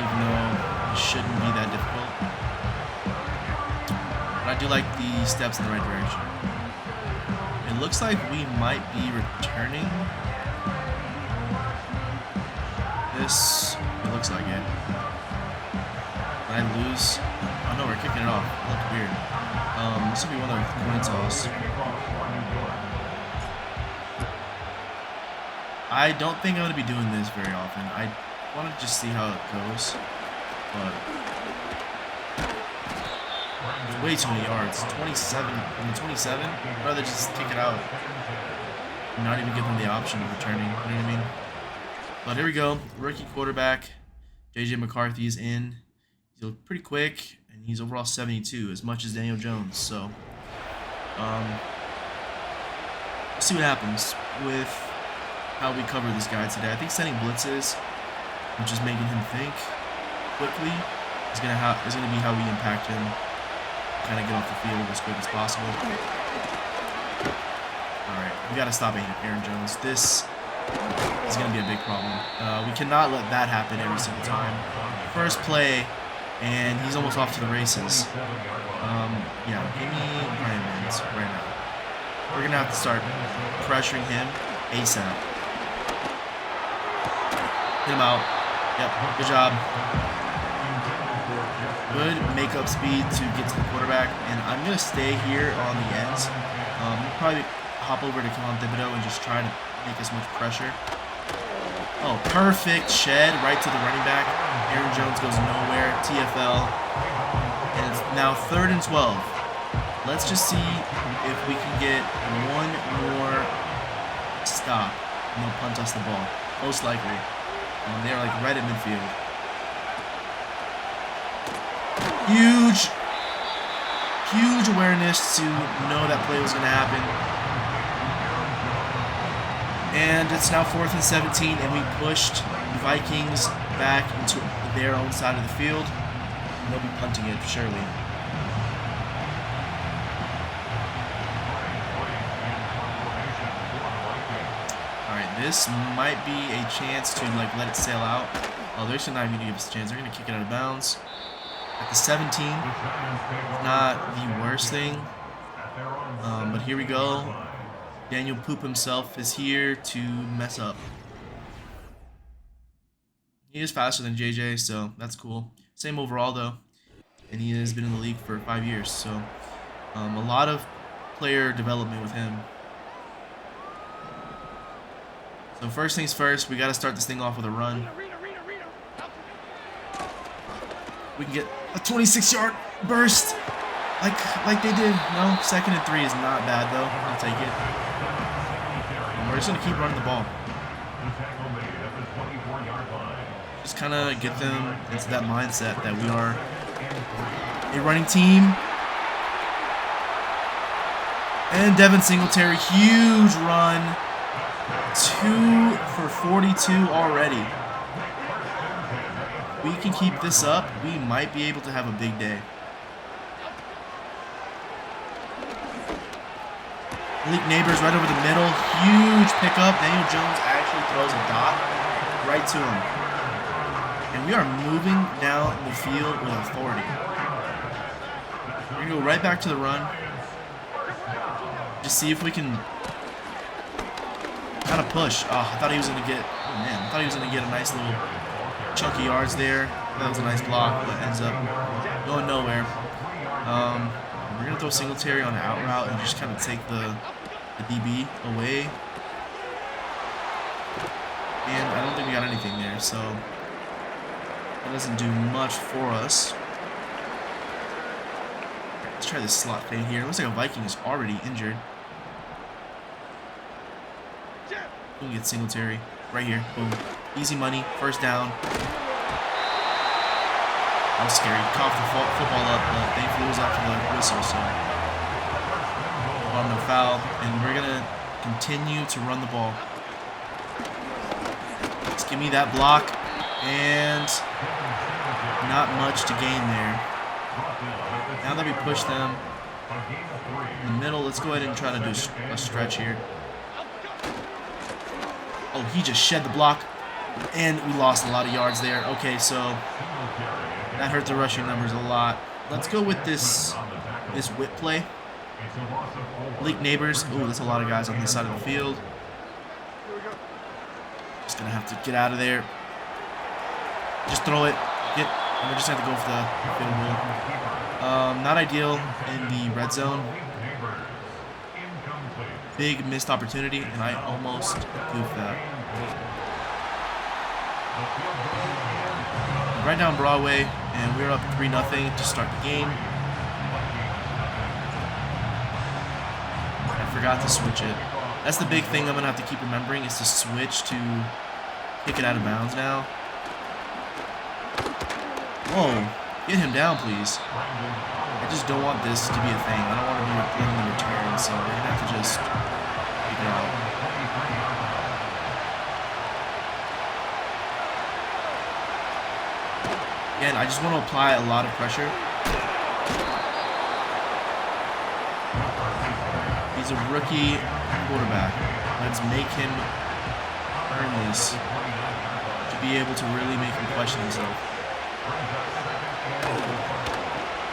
even though it shouldn't be that difficult. But I do like the steps in the right direction. It looks like we might be returning this. It looks like it. Did I lose? Oh no, we're kicking it off. It looked weird. This will be one of the coin toss. I don't think I'm going to be doing this very often. I want to just see how it goes. But way too many yards. 27. I mean, 27? I'd rather just kick it out and not even give them the option of returning. You know what I mean? But here we go. Rookie quarterback. JJ McCarthy is in. He's pretty quick, and he's overall 72, as much as Daniel Jones. So, we'll see what happens with how we cover this guy today. I think sending blitzes and just making him think quickly is gonna be how we impact him. Kind of get off the field as quick as possible. All right, we gotta stop Aaron Jones. This is gonna be a big problem. We cannot let that happen every single time. First play, and he's almost off to the races. Yeah, give me Brian Mans right now. We're gonna have to start pressuring him ASAP. Hit him out. Yep, good job. Good make-up speed to get to the quarterback, and I'm gonna stay here on the ends. Probably hop over to Kevon Thibodeau and just try to make as much pressure. Oh, perfect shed right to the running back. Aaron Jones goes nowhere. TFL, and it's now 3rd and 12. Let's just see if we can get one more stop, and they'll punt us the ball. Most likely. They're like right at midfield. Huge awareness to know that play was going to happen. And it's now 4th and 17, and we pushed the Vikings back into their own side of the field. And they'll be punting it, surely. This might be a chance to like let it sail out. Oh, they're not even gonna give us a chance. They're gonna kick it out of bounds. At the 17, not the worst thing. But here we go. Daniel Poop himself is here to mess up. He is faster than JJ, so that's cool. Same overall though, and he has been in the league for 5 years, so a lot of player development with him. So first things first, we got to start this thing off with a run. We can get a 26-yard burst, like they did. No, 2nd and 3 is not bad though. I'll take it. And we're just gonna keep running the ball. Just kind of get them into that mindset that we are a running team. And Devin Singletary, huge run. 2 for 42 already. We can keep this up. We might be able to have a big day. Malik Neighbors right over the middle. Huge pickup. Daniel Jones actually throws a dot right to him. And we are moving down the field with authority. We're going to go right back to the run. Just see if we can kind of push. Oh, I thought he was going to get... Oh, man. I thought he was going to get a nice little chunky yards there. That was a nice block, but ends up going nowhere. We're going to throw Singletary on an out route and just kind of take the DB away. And I don't think we got anything there, so that doesn't do much for us. Let's try this slot fade here. Looks like a Viking is already injured. We can get Singletary right here. Boom. Easy money. First down. That was scary. Coughed the football up, but thankfully it was after the whistle, so no foul. And we're going to continue to run the ball. Just give me that block. And not much to gain there. Now that we push them in the middle, let's go ahead and try to do a stretch here. Oh, he just shed the block. And we lost a lot of yards there. Okay, so that hurt the rushing numbers a lot. Let's go with this whip play. Malik Neighbors. Ooh, that's a lot of guys on this side of the field. Just going to have to get out of there. Just throw it. And we're just going to have to go for the field goal. Not ideal in the red zone. Big missed opportunity, and I almost goofed that. Right down Broadway, and we're up 3-0 to start the game. I forgot to switch it. That's the big thing I'm going to have to keep remembering is to switch to kick it out of bounds now. Whoa, get him down, please. I just don't want this to be a thing. I don't want to be letting the return, so we're going to have to just kick it out. Again, I just want to apply a lot of pressure. He's a rookie quarterback. Let's make him earn this to be able to really make him question himself.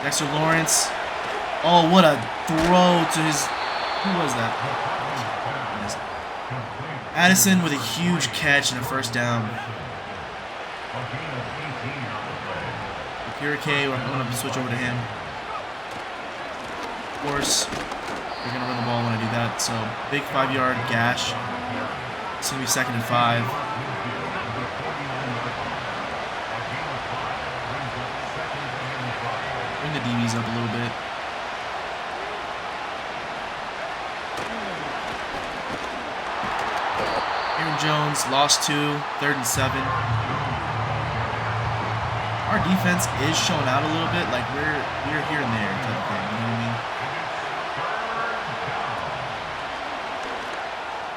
Dexter Lawrence. Oh, what a throw to his... Who was that? Addison with a huge catch and a first down. K, I'm going to switch over to him. Of course, we're going to run the ball when I do that. So, big 5-yard gash. It's going to be 2nd and 5. Bring the DBs up a little bit. Aaron Jones lost 2, 3rd and 7. Our defense is showing out a little bit, like we're here and there type of thing, you know what I mean?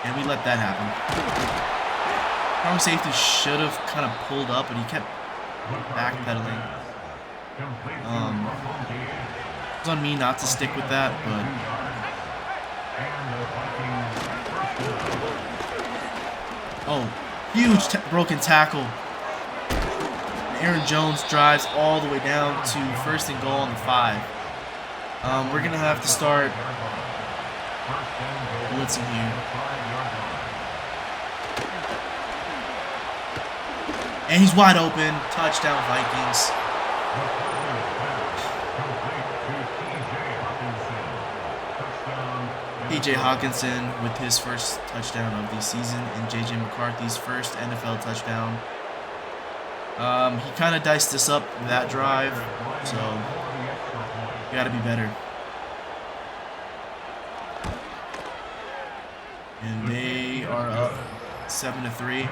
And we let that happen. Our safety should have kind of pulled up, but he kept backpedaling. It's on me not to stick with that, but Oh, huge broken tackle. Aaron Jones drives all the way down to 1st and goal on the 5. We're going to have to start blitzing here. And he's wide open. Touchdown, Vikings. P.J. Hawkinson with his first touchdown of the season and J.J. McCarthy's first NFL touchdown. He kind of diced us up that drive, so we got to be better. And they are up 7-3.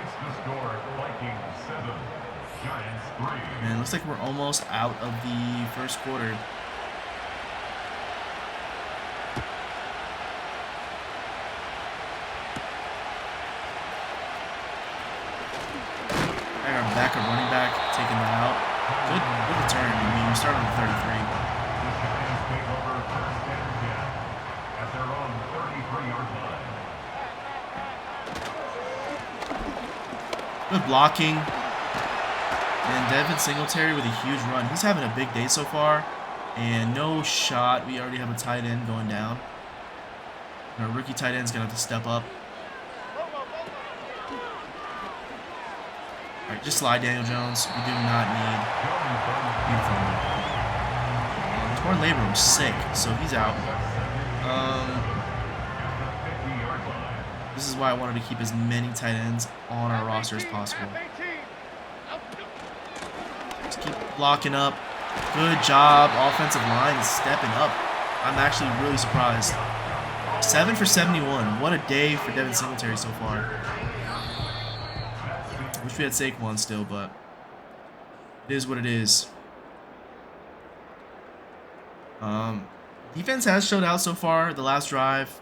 Man, looks like we're almost out of the first quarter. Our backup running back taking that out. Good return. I mean, we started on 33. Good blocking. And Devin Singletary with a huge run. He's having a big day so far. And no shot. We already have a tight end going down. And our rookie tight end's going to have to step up. Alright, just slide Daniel Jones. We do not need uniform. Torn labrum, sick, so he's out. This is why I wanted to keep as many tight ends on our roster as possible. Just keep blocking up. Good job. Offensive line is stepping up. I'm actually really surprised. 7 for 71. What a day for Devin Singletary so far. Wish we had Saquon still, but it is what it is. Defense has showed out so far. The last drive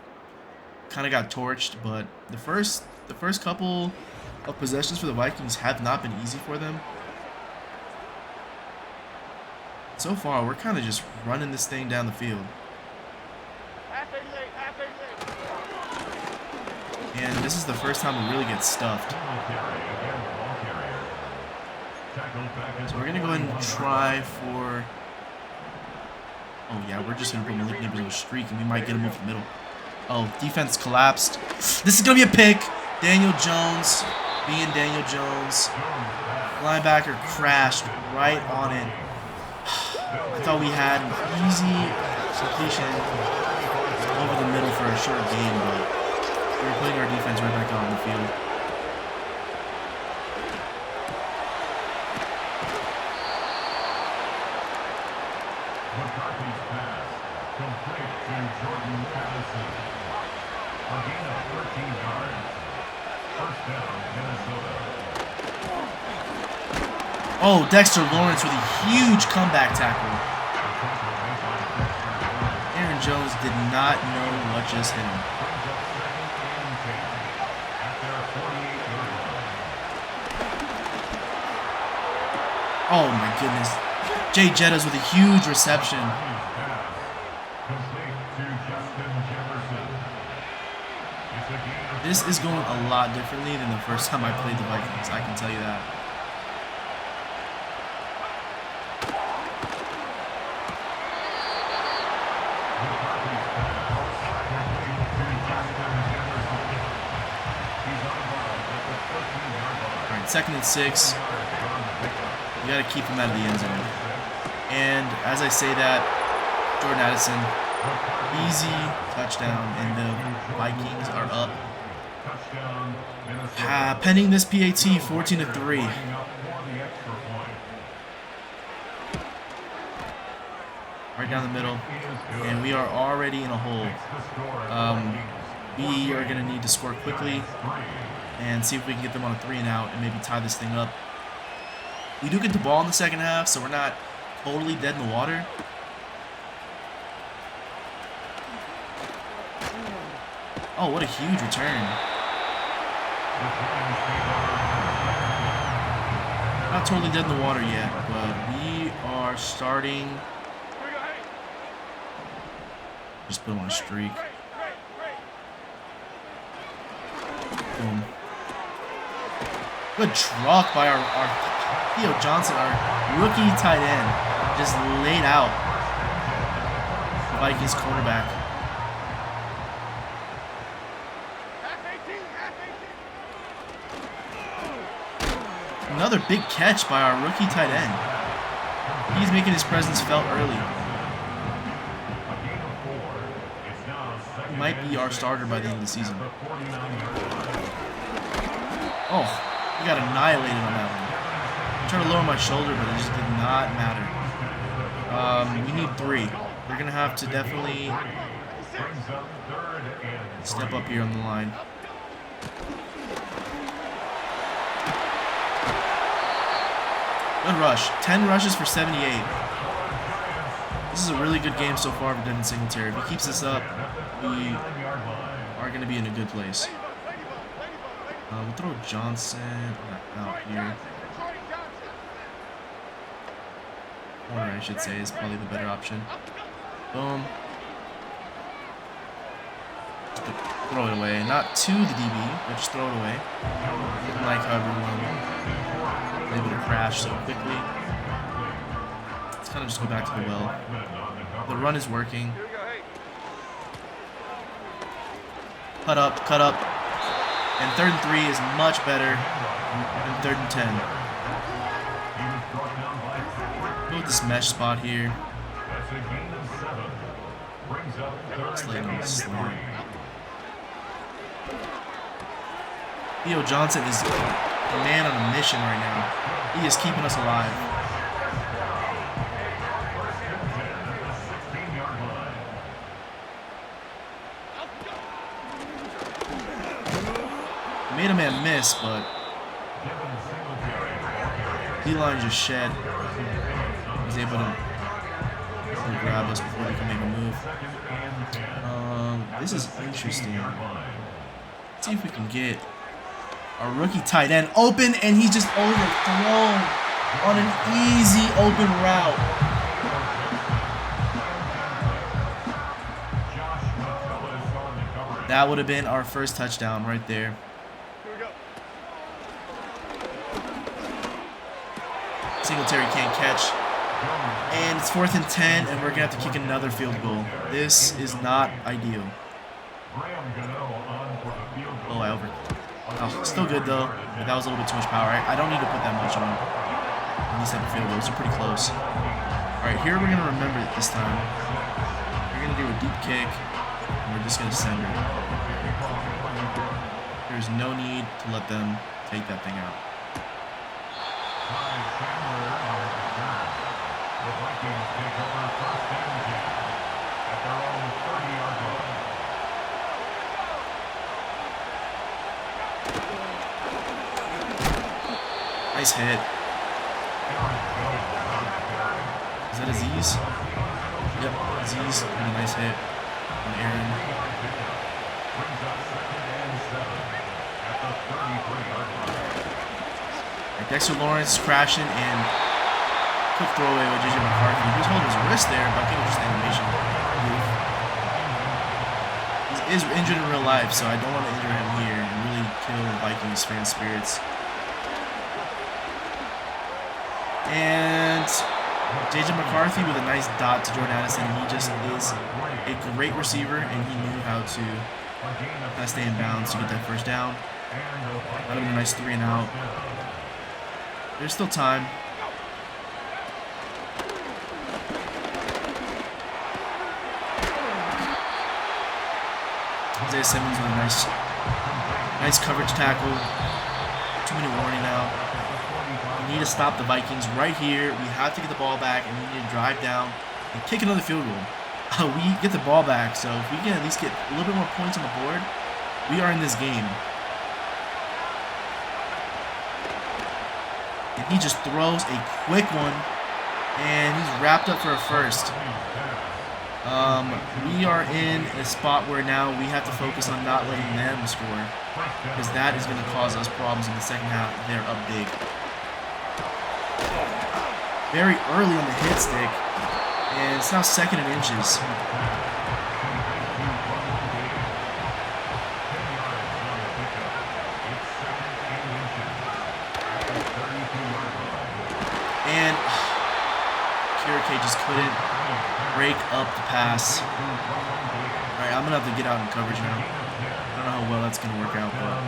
kind of got torched, but the first couple of possessions for the Vikings have not been easy for them. So far, we're kind of just running this thing down the field. And this is the first time we really get stuffed. So we're going to go ahead and try for... Oh, yeah, we're just going to put Malik Neighbors on a streak, and we might get him over the middle. Oh, defense collapsed. This is going to be a pick. Daniel Jones being Daniel Jones. Linebacker crashed right on it. I thought we had an easy completion over the middle for a short game, but we were putting our defense right back out on the field. McCarthy's pass complete to Jordan Addison. A gain of 13 yards. First down, Minnesota. Oh, Dexter Lawrence with a huge comeback tackle. Aaron Jones did not know what just hit him. Oh my goodness. Jay Jettas with a huge reception. This is going a lot differently than the first time I played the Vikings, I can tell you that. Alright, 2nd and 6. You got to keep him out of the end zone. And as I say that, Jordan Addison, easy touchdown, and the Vikings are up. Pending this PAT, 14-3. Right down the middle, and we are already in a hole. We are going to need to score quickly and see if we can get them on a 3-and-out and maybe tie this thing up. We do get the ball in the second half, so we're not totally dead in the water. Oh, what a huge return. Not totally dead in the water yet, but we are starting. Just put him on a streak. Boom. Good truck by our Theo Johnson, our rookie tight end. Just laid out the Vikings cornerback. Another big catch by our rookie tight end. He's making his presence felt early. He might be our starter by the end of the season. Oh, he got annihilated on that one. I tried to lower my shoulder, but it just did not matter. We need 3. We're going to have to definitely step up here on the line. Good rush. 10 rushes for 78. This is a really good game so far for Devin Singletary. If he keeps this up, we are going to be in a good place. We'll throw Johnson out here. Corner, I should say, is probably the better option. Boom. Throw it away. Not to the DB, but just throw it away. Didn't like how everyone was able to crash so quickly. Let's kind of just go back to the well. The run is working. Cut up, cut up. And 3rd and 3 is much better than 3rd and 10. Go with this mesh spot here. Just lay it on the slant. Theo Johnson is a man on a mission right now. He is keeping us alive. Made a man miss, but D-line just shed. He was able to grab us before they could make a move. This is interesting. Let's see if we can get our rookie tight end open, and he's just overthrown on an easy open route. That would have been our first touchdown right there. Singletary can't catch. And it's 4th and 10, and we're going to have to kick another field goal. This is not ideal. Oh, still good though. But that was a little bit too much power. I don't need to put that much on these type of field goals. They're pretty close. Alright, here we're going to remember it this time. We're going to do a deep kick, and we're just going to send it. There's no need to let them take that thing out. Nice hit. Is that Aziz? Yep, Aziz. And a nice hit on Aaron. Right, Dexter Lawrence crashing and quick throwaway with JJ McCarthy. He was holding his wrist there, but I think it was just an animation move. He is injured in real life, so I don't want to injure him here and really kill Vikings fan spirits. And JJ McCarthy with a nice dot to Jordan Addison. He just is a great receiver, and he knew how to kind of stay in bounds to get that first down. That would have been a nice 3 and out. There's still time. Isaiah Simmons with a nice coverage tackle. 2-minute warning now. We need to stop the Vikings right here. We have to get the ball back, and we need to drive down and kick another field goal. We get the ball back, so if we can at least get a little bit more points on the board, we are in this game. And he just throws a quick one, and he's wrapped up for a first. We are in a spot where now we have to focus on not letting them score, because that is going to cause us problems in the second half. They're up big. Very early on the hit stick, and it's now 2nd and inches. just couldn't break up the pass. Alright, I'm gonna have to get out in coverage now. I don't know how well that's gonna work out, but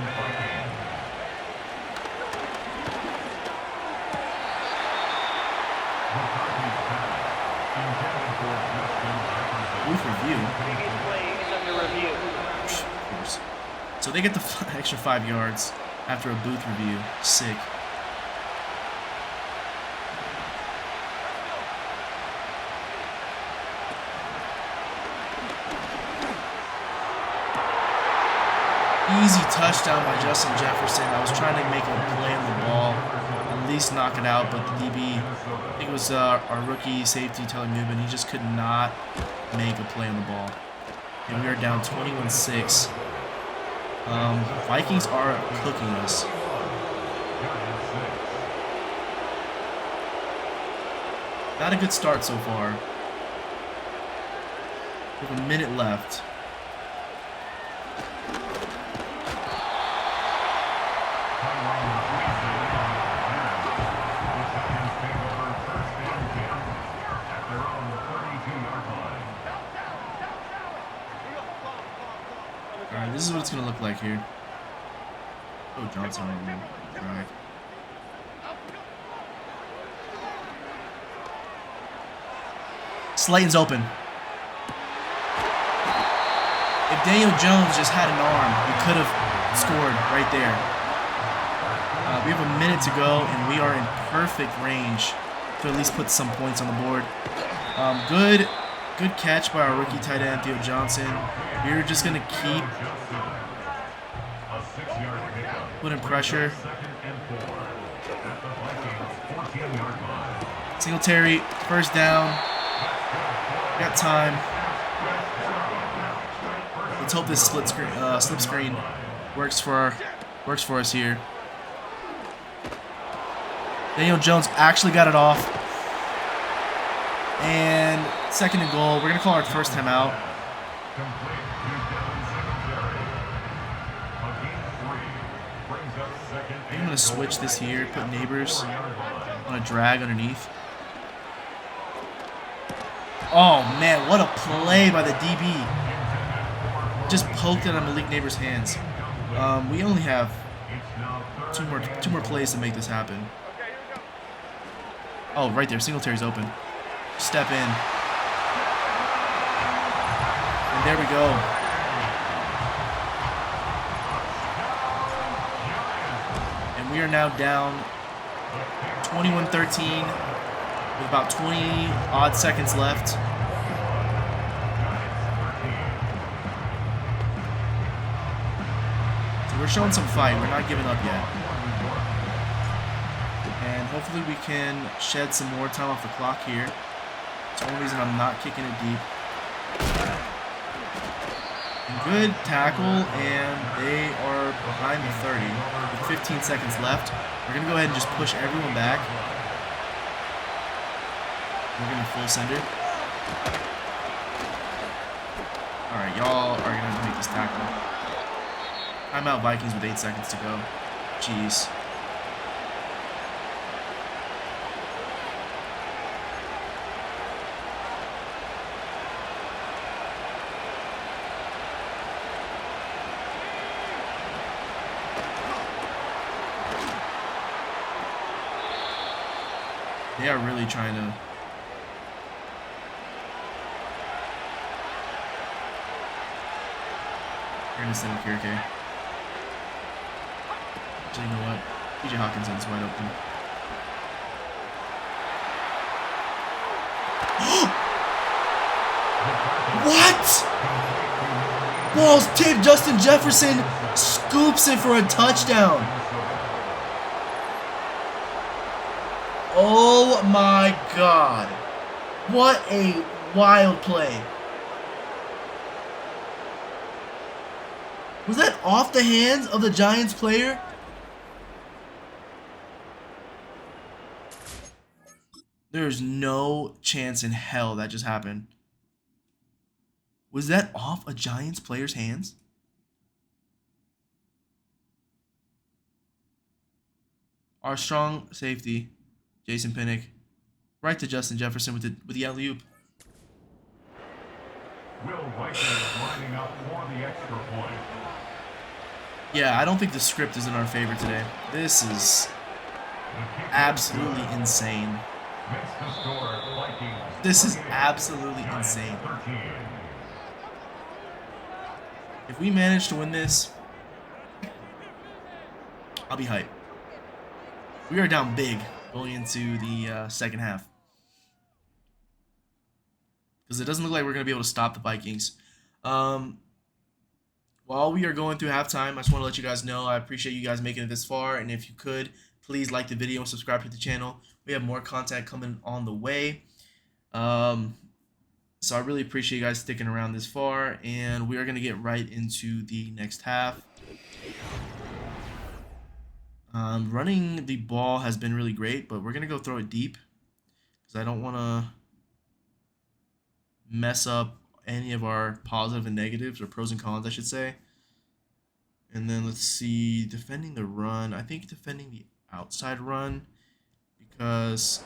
booth review. Previous play is under review. Of course. So they get the extra 5 yards after a booth review. Sick. Easy touchdown by Justin Jefferson. I was trying to make a play on the ball, at least knock it out, but the DB, I think it was our rookie safety Taylor Newman, he just could not make a play on the ball. And we are down 21-6. Vikings are cooking us. Not a good start so far. We have a minute left. Alright, this is what it's going to look like here. Oh, Johnson on the drag. Slayton's open. If Daniel Jones just had an arm, he could have scored right there. We have a minute to go, and we are in perfect range to at least put some points on the board. Good catch by our rookie tight end, Theo Johnson. We're just going to keep putting pressure. Singletary, first down. Got time. Let's hope this slip screen works for us here. Daniel Jones actually got it off. And second and goal. We're going to call our first timeout. I'm going to switch this here. Put Neighbors on a drag underneath. Oh, man. What a play by the DB. Just poked it on Malik Neighbors' hands. We only have two more plays to make this happen. Oh, right there. Singletary's open. Step in. And there we go. And we are now down 21-13 with about 20 odd seconds left. So we're showing some fight. We're not giving up yet. And hopefully we can shed some more time off the clock here. It's the only reason I'm not kicking it deep. And good tackle, and they are behind the 30 with 15 seconds left. We're going to go ahead and just push everyone back. We're going to full sender. Alright, y'all are going to make this tackle. Timeout Vikings with 8 seconds to go. Jeez. They are really trying to. We're gonna send Kirk. Actually, you know what? TJ Hawkinson's wide open. What? Balls tipped. Justin Jefferson scoops it for a touchdown. Oh my God. What a wild play. Was that off the hands of the Giants player? There's no chance in hell that just happened. Was that off a Giants player's hands? Our strong safety, Jason Pinnock, Right to Justin Jefferson with the alley-oop. Will White is lining up for the extra point. Yeah, I don't think the script is in our favor today. This is absolutely insane. Makes the score Vikings. This is 28, absolutely Giants insane. 13. If we manage to win this, I'll be hyped. We are down big going into the second half. Because it doesn't look like we're going to be able to stop the Vikings. While we are going through halftime, I just want to let you guys know I appreciate you guys making it this far. And if you could, please like the video and subscribe to the channel. We have more content coming on the way. So I really appreciate you guys sticking around this far. And we are going to get right into the next half. Running the ball has been really great, but we're going to go throw it deep. Because I don't want to mess up any of our positive and negatives, or pros and cons, I should say. And then let's see, defending the run. I think defending the outside run, because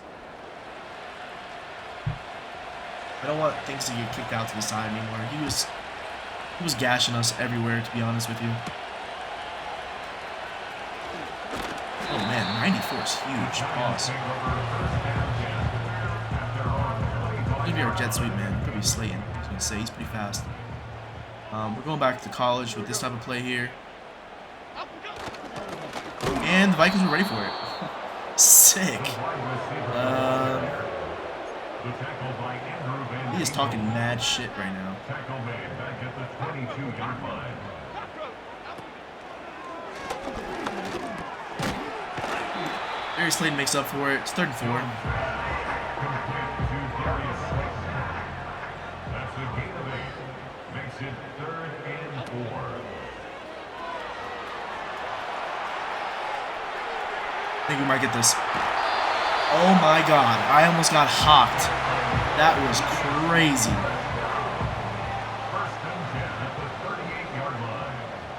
I don't want things to get kicked out to the side anymore. He was gashing us everywhere, to be honest with you. Oh man, 94 is huge. Pause. Maybe our jet sweep, man. Probably Slayton. I was gonna say he's pretty fast. We're going back to college with this type of play here, and the Vikings were ready for it. Sick. He is talking mad shit right now. Barry Slayton makes up for it. It's 3rd and 4. That's a gain of 8. Makes it 3rd and 4. I think we might get this. Oh my god, I almost got hawked. That was crazy. First and 10 at the 38-yard line.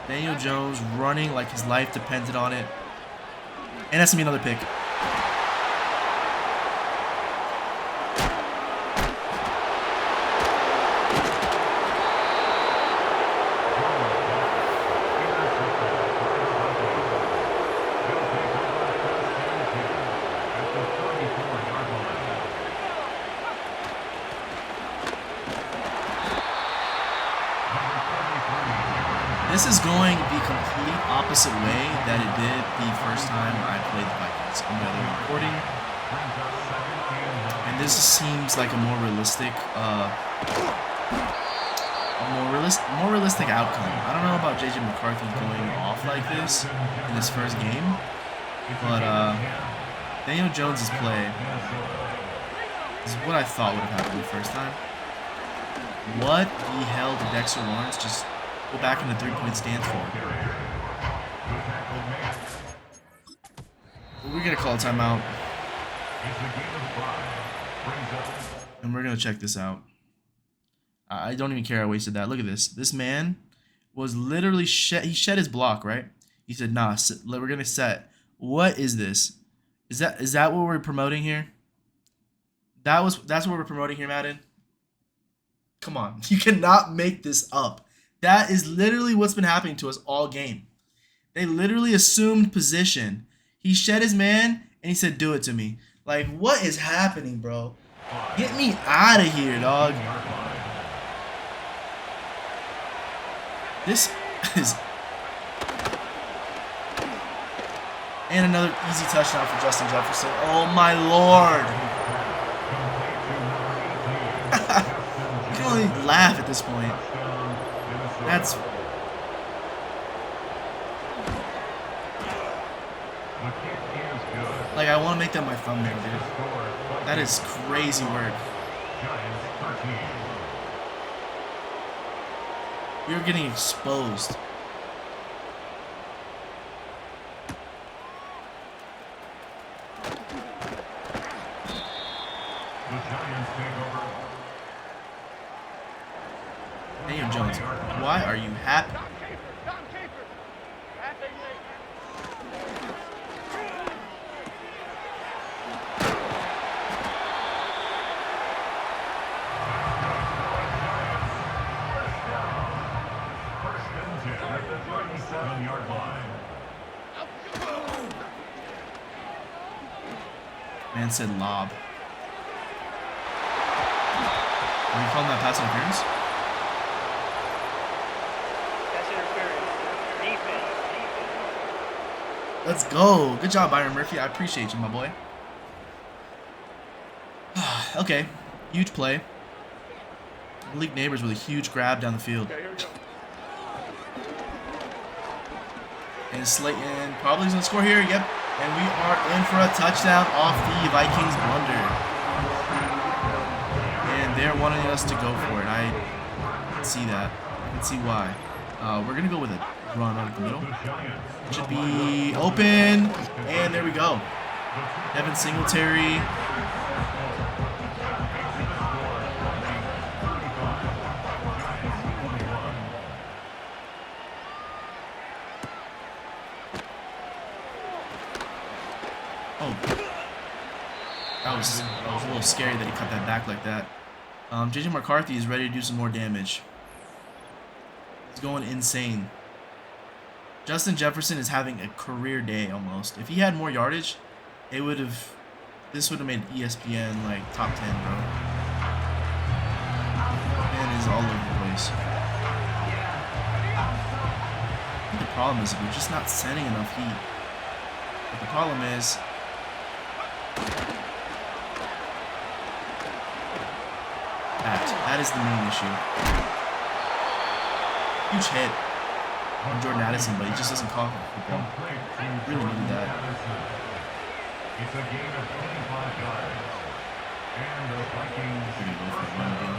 Daniel Jones running like his life depended on it. And that's going to be another pick. This is going the complete opposite way that it did the first time I played the Vikings on the other recording. And this seems like a more realistic outcome. I don't know about JJ McCarthy going off like this in his first game, but Daniel Jones' play is what I thought would have happened the first time. What the hell did Dexter Lawrence just go back in the 3-point stance for? We're going to call a timeout. And we're going to check this out. I don't even care I wasted that. Look at this. This man was literally he shed his block, right? He said, nah, we're going to set. What is this? Is that what we're promoting here? That's what we're promoting here, Madden? Come on. You cannot make this up. That is literally what's been happening to us all game. They literally assumed position. He shed his man, and he said, do it to me. Like, what is happening, bro? Get me out of here, dog. This is... And another easy touchdown for Justin Jefferson. Oh, my Lord. You can only laugh at this point. That's... Like, I want to make that my thumbnail, dude. That is crazy work. You're getting exposed. Daniel Jones, why are you happy? 27-yard line. Man said lob. Are you calling that pass interference? Pass interference. Defense. Let's go. Good job, Byron Murphy. I appreciate you, my boy. Okay. Huge play. Malik Neighbors with a huge grab down the field. Okay, here we go. And Slayton probably is going to score here. Yep. And we are in for a touchdown off the Vikings blunder. And they're wanting us to go for it. I can see that. I can see why. We're going to go with a run out of the middle. Should be open. And there we go. Devin Singletary. Oh, that was a little scary that he cut that back like that. JJ McCarthy is ready to do some more damage. He's going insane. Justin Jefferson is having a career day almost. If he had more yardage, this would have made ESPN like top 10, bro. Man is all over the place. I think the problem is we're just not sending enough heat. But the problem is that is the main issue. Huge hit on Jordan Addison, but he just doesn't call for football. Really needed that. It's a gain of 25 yards. And the Vikings We're gonna go for a run again.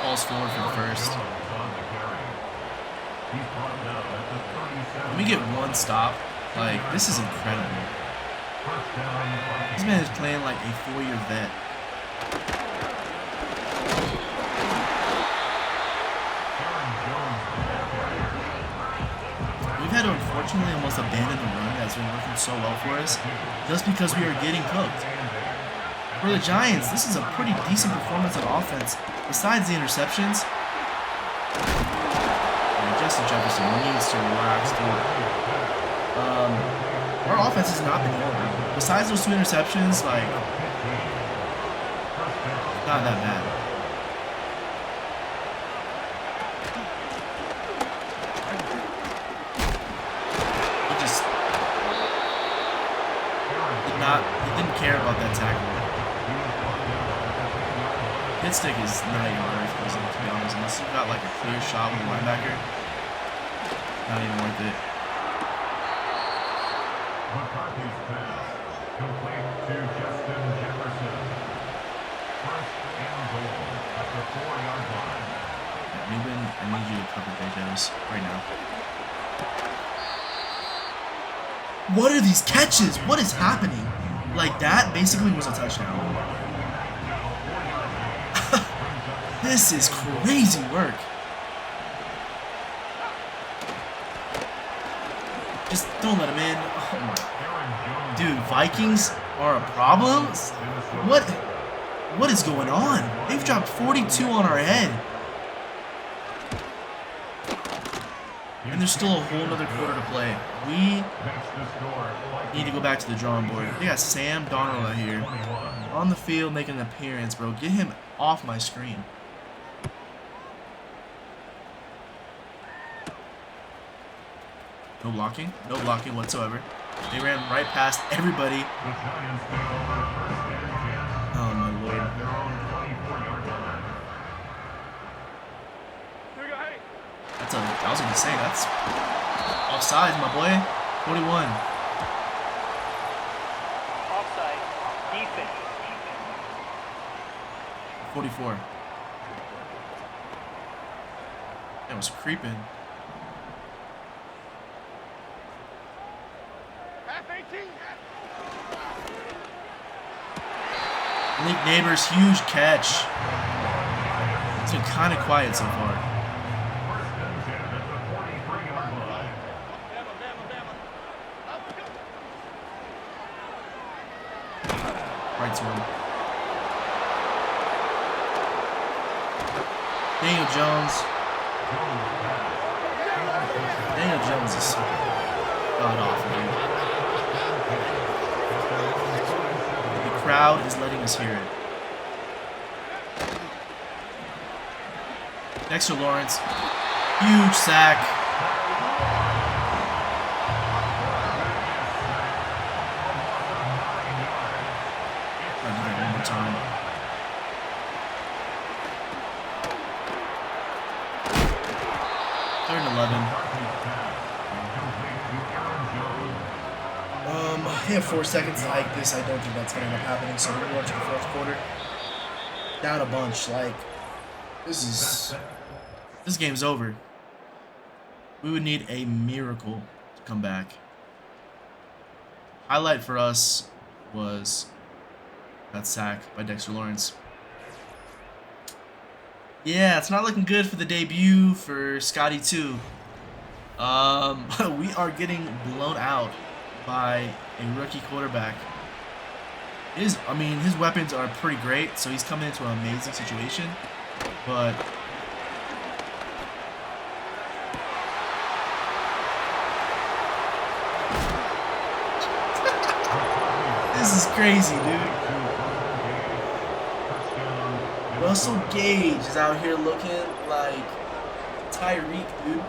Falls forward for the first. Let me get one stop. Like, this is incredible. This man is playing like a 4-year vet. We've had to unfortunately almost abandon the run that's been working so well for us just because we are getting cooked. For the Giants, this is a pretty decent performance on offense besides the interceptions. Yeah, Justin Jefferson needs to relax, dude. Our offense has not been horrible. Besides those 2 interceptions, like, not that bad. He didn't care about that tackle. Hit stick is not even worth it, to be honest. Unless you've got like a clear shot with a linebacker, not even worth it. McCarthy's pass complete to Justin Jefferson. First and goal at the 4-yard line. Yeah, Newman, I need you to cover Betos right now. What are these catches? What is happening? Like, that basically was a touchdown. This is crazy work. Just don't let him in. Oh my. Dude, Vikings are a problem? What is going on? They've dropped 42 on our head. And there's still a whole other quarter to play. We need to go back to the drawing board. They got Sam Darnold out here on the field making an appearance, bro. Get him off my screen. No blocking. No blocking whatsoever. They ran right past everybody. Oh, my Lord. I was going to say, that's offside, my boy. 41. Offside. Defense. 44. That was creeping. Malik Neighbors, huge catch. It's been kind of quiet so far. is letting us hear it. Dexter Lawrence, huge sack. I'll do that one more time. Third and 11. They have 4 seconds like this. I don't think that's going to end up happening. So we're going to go into the fourth quarter. Down a bunch. Like, this game's over. We would need a miracle to come back. Highlight for us was that sack by Dexter Lawrence. Yeah, it's not looking good for the debut for Scotty too. We are getting blown out by a rookie quarterback. His weapons are pretty great, so he's coming into an amazing situation. But this is crazy, dude. Russell Gage is out here looking like Tyreek, dude.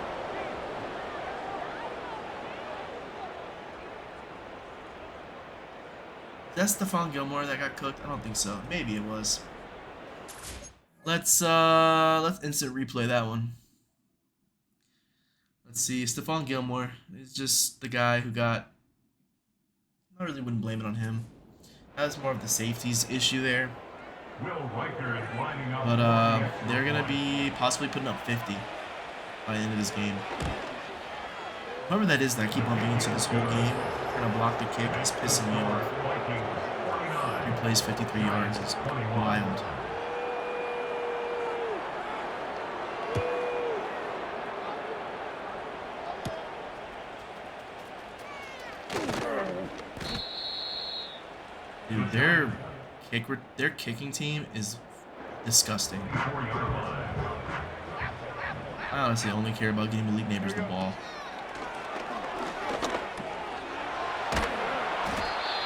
That's Stephon Gilmore that got cooked? I don't think so. Maybe it was. Let's instant replay that one. Let's see. Stephon Gilmore is just the guy who got. I really wouldn't blame it on him. That's more of the safeties issue there. But they're gonna be possibly putting up 50 by the end of this game. Whoever that is that I keep on being to this whole game, trying to block the kick, is pissing me off. He plays 53 yards. It's wild. Dude, their kicking team is disgusting. I honestly only care about getting Malik Neighbors the ball.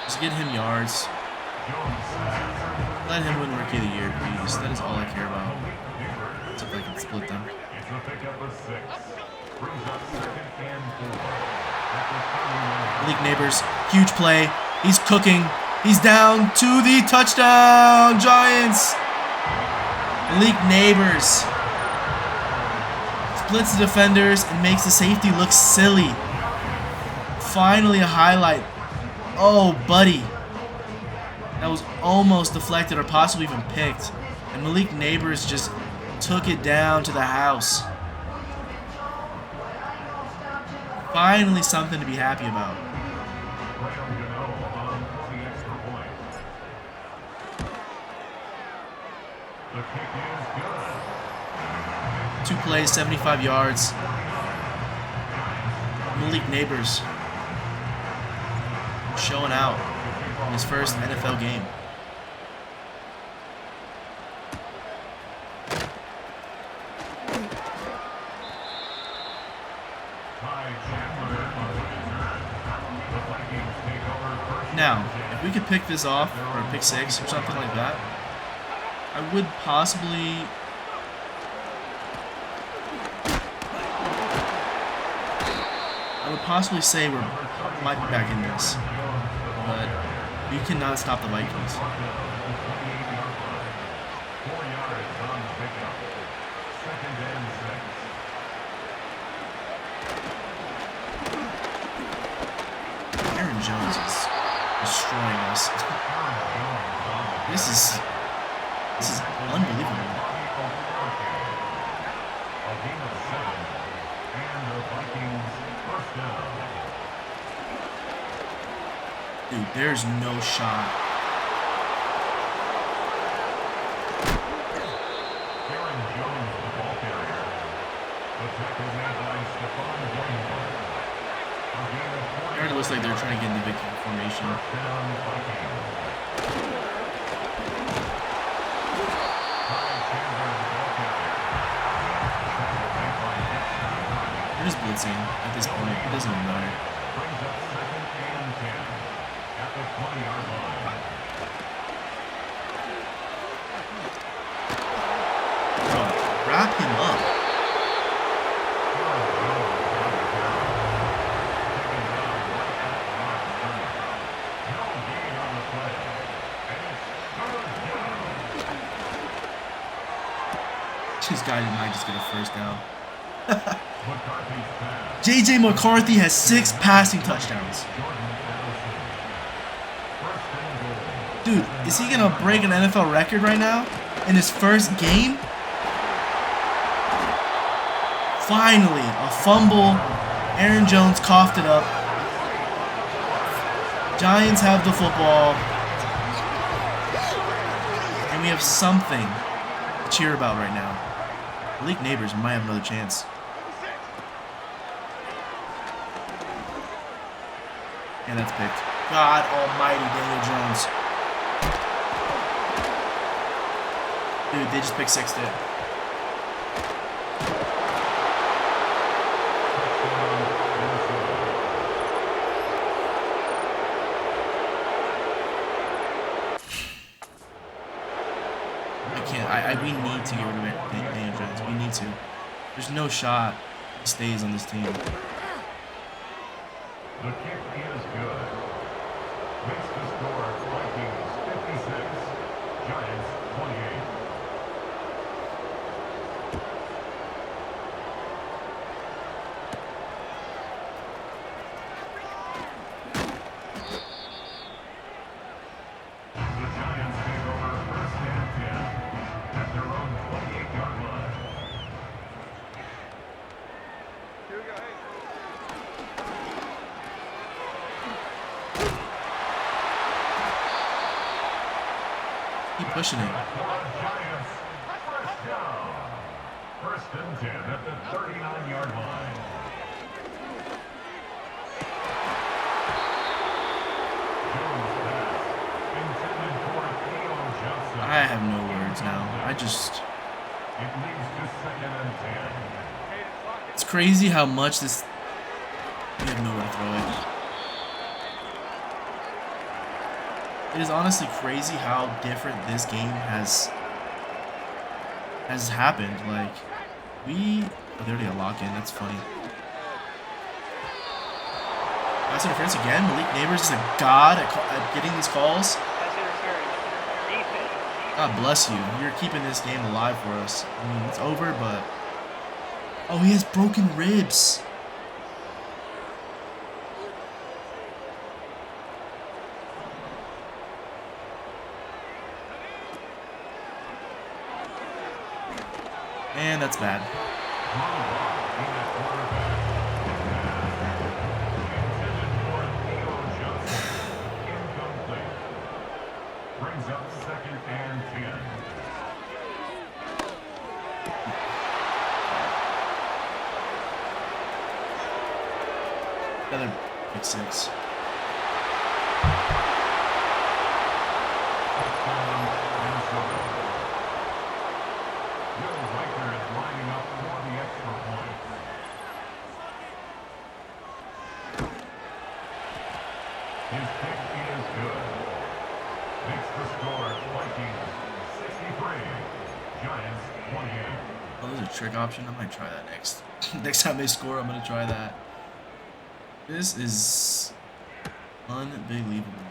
Just get him yards. Let him win Rookie of the Year, please. That is all I care about. Except I can split them. Malik Neighbors, huge play. He's cooking. He's down to the touchdown, Giants. Malik Neighbors splits the defenders and makes the safety look silly. Finally a highlight. Oh, buddy. That was almost deflected or possibly even picked. And Malik Neighbors just took it down to the house. Finally something to be happy about. Two plays, 75 yards. Malik Neighbors showing out in his first NFL game. Now, if we could pick this off, or pick six, or something like that, I would possibly... say we might be back in this, but you cannot stop the Vikings. Aaron Jones is destroying us. This is unbelievable. Dude, there's no shot. It already looks like they're trying to get into victory formation. They're just blitzing at this point. It doesn't even matter. wrap him up. This guy might just get a first down. J.J. McCarthy has 6 passing touchdowns. Dude, is he gonna break an NFL record right now in his first game? Finally, a fumble. Aaron Jones coughed it up. Giants have the football. And we have something to cheer about right now. Malik Neighbors might have another chance. And that's picked. God almighty, Daniel Jones. Dude, they just picked 6 it. We need to get rid of Daniel Jones. We need to. There's no shot he stays on this team. The kick is good. Makes the score Vikings 56, Giants 28. The Giants take over first and 10 at their own 28-yard line. Keep pushing it. Giants, first down. First and 10 at the 39-yard line. Jones pass intended for Theo Johnson. I have no words now. It leads to second and 10. It's crazy how much this. We have nowhere to throw it. It is honestly crazy how different this game has happened. Like, they're already a lock in. That's funny. Pass interference again. Malik Neighbors is a god at getting these calls. Pass interference. Defense. God bless you. You're keeping this game alive for us. I mean, it's over, but oh, he has broken ribs. And that's bad. Brings up second and 10. Another pick 6. Touchdown, Minnesota. Will Riker is lining up for the extra point. His pick is good. Makes the score Vikings 63, Giants 28. Oh, there's a trick option. I might try that next. Next time they score, I'm gonna try that. This is unbelievable.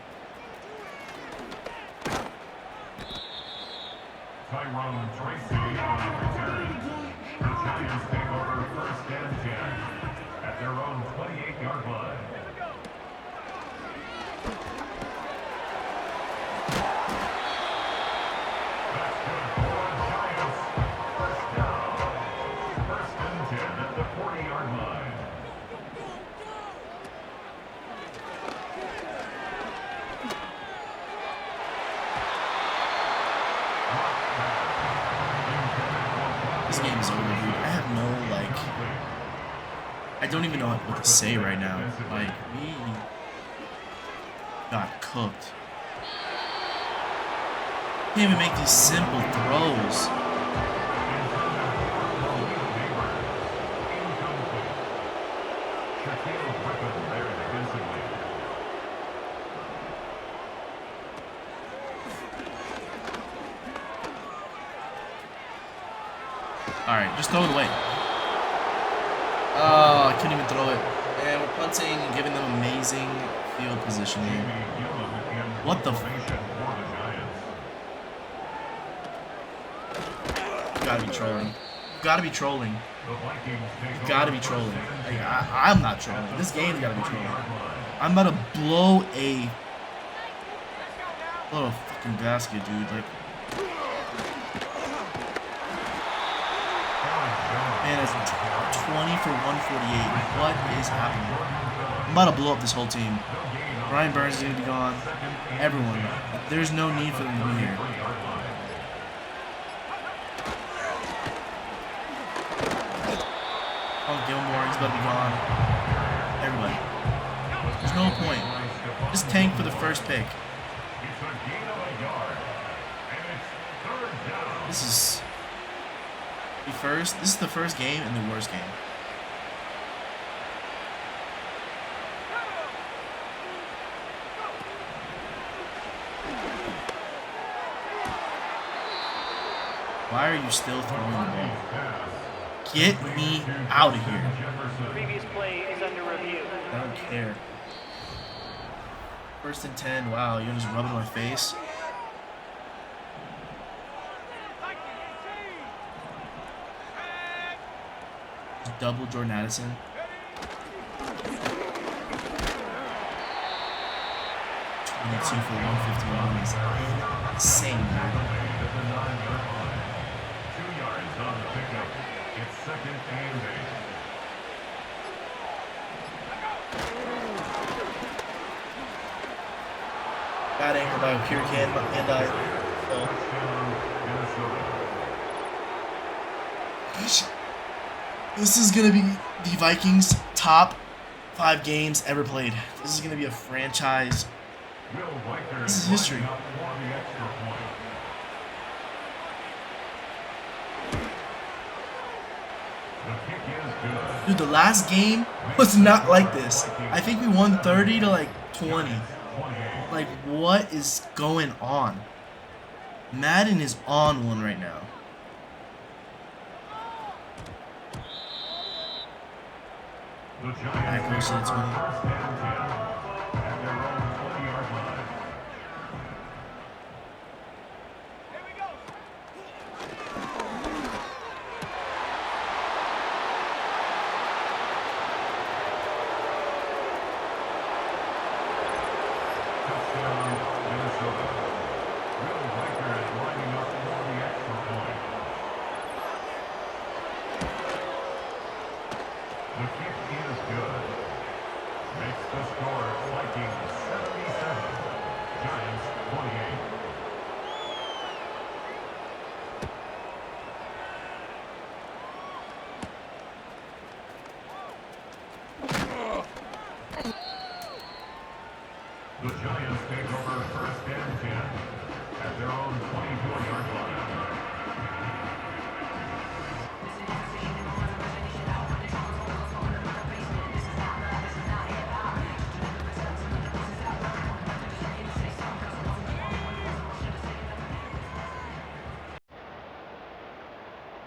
Tyrone Tracy on the return. The Giants take over first and 10 at their own 28-yard line. That's good for the Giants. First down. First and 10 at the 40-yard line. This game is over, dude. I have no, like, I don't even know what to say right now. Like, we got cooked. Can't even make these simple throws. Alright, just throw it away. Oh, I couldn't even throw it. And we're punting and giving them amazing field position here. What the f... You gotta be trolling. You gotta be trolling. You gotta be trolling. Like, I'm not trolling. This game's gotta be trolling. I'm about to blow a fucking basket, dude. Like, man, it's 20 for 148. What is happening? I'm about to blow up this whole team. Brian Burns is gonna be gone. Everyone. There's no need for them to be here. Oh, Gilmore, he's about to be gone. Everybody. There's no point. Just tank for the first pick. This is the first game and the worst game. Why are you still throwing the ball? Get me out of here. Previous play is under review. I don't care. 1st and 10. Wow, you're just rubbing my face. Double Jordan Addison. $22 for 151 is insane, dude. 2 yards on the pickup. It's 2nd and 8. Bad angle by Hurricane, and I fell. This is gonna be the Vikings' top 5 games ever played. This is gonna be a franchise. This is history. Dude, the last game was not like this. I think we won 30 to like 20. Like, what is going on? Madden is on one right now. Back goes to the 20. The kick is good. Makes the score Vikings 77, Giants 28. The Giants take over 1st and 10 at their own 24-yard line.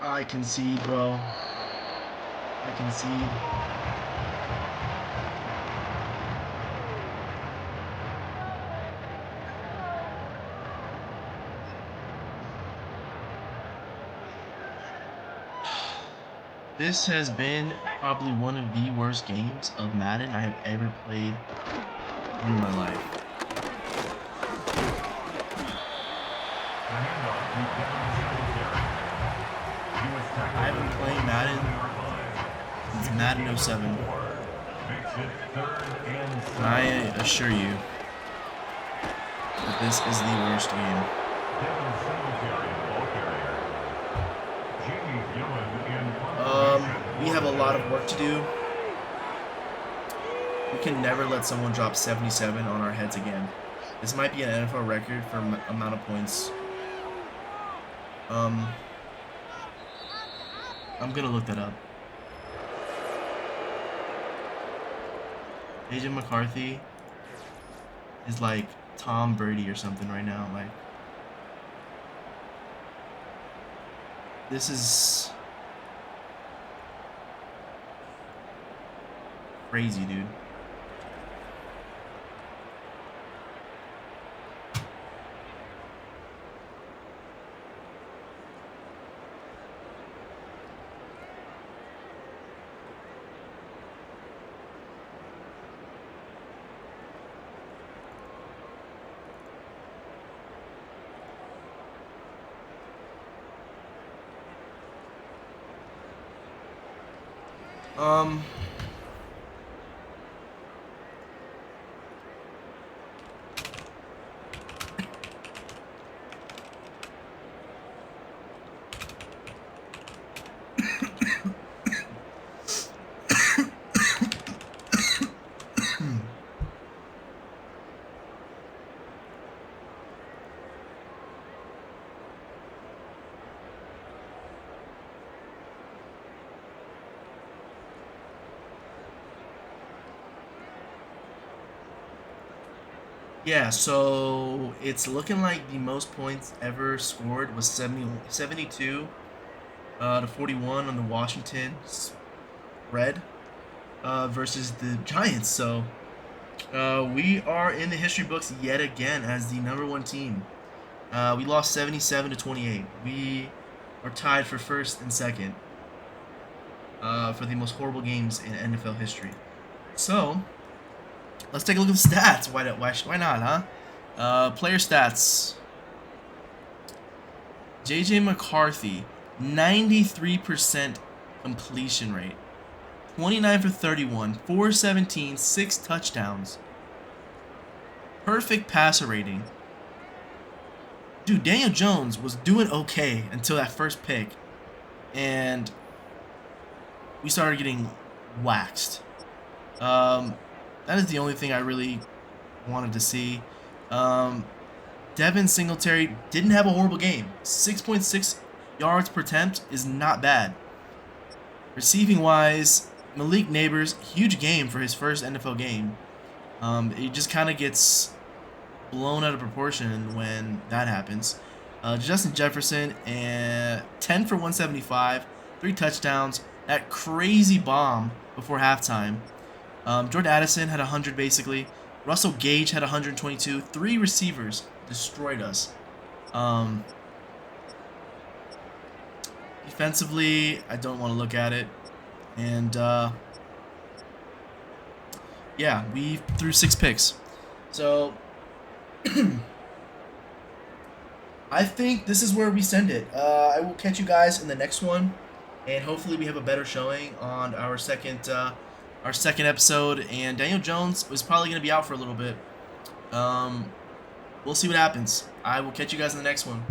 I concede, bro. I concede. This has been probably one of the worst games of Madden I have ever played in my life. I have been playing Madden since Madden 07. And I assure you that this is the worst game. We have a lot of work to do. We can never let someone drop 77 on our heads again. This might be an NFL record for amount of points. I'm gonna look that up. AJ McCarthy is like Tom Brady or something right now. Like, this is crazy, dude. Um, yeah, so it's looking like the most points ever scored was 72 to 41 on the Washington spread versus the Giants. So we are in the history books yet again as the #1 team. We lost 77 to 28. We are tied for first and second for the most horrible games in NFL history. So let's take a look at the stats. Why not, huh? Player stats. J.J. McCarthy, 93% completion rate. 29 for 31, 417, 6 touchdowns. Perfect passer rating. Dude, Daniel Jones was doing okay until that first pick. And we started getting waxed. That is the only thing I really wanted to see. Devin Singletary didn't have a horrible game. 6.6 yards per attempt is not bad. Receiving wise, Malik Neighbors, huge game for his first NFL game. It just kind of gets blown out of proportion when that happens. Justin Jefferson, 10 for 175, 3 touchdowns. That crazy bomb before halftime. Jordan Addison had 100 basically. Russell Gage had 122. 3 receivers destroyed us. Defensively, I don't want to look at it. And yeah, we threw 6 picks. So I think this is where we send it. I will catch you guys in the next one, and hopefully we have a better showing on our second episode. And Daniel Jones is probably going to be out for a little bit. We'll see what happens. I will catch you guys in the next one.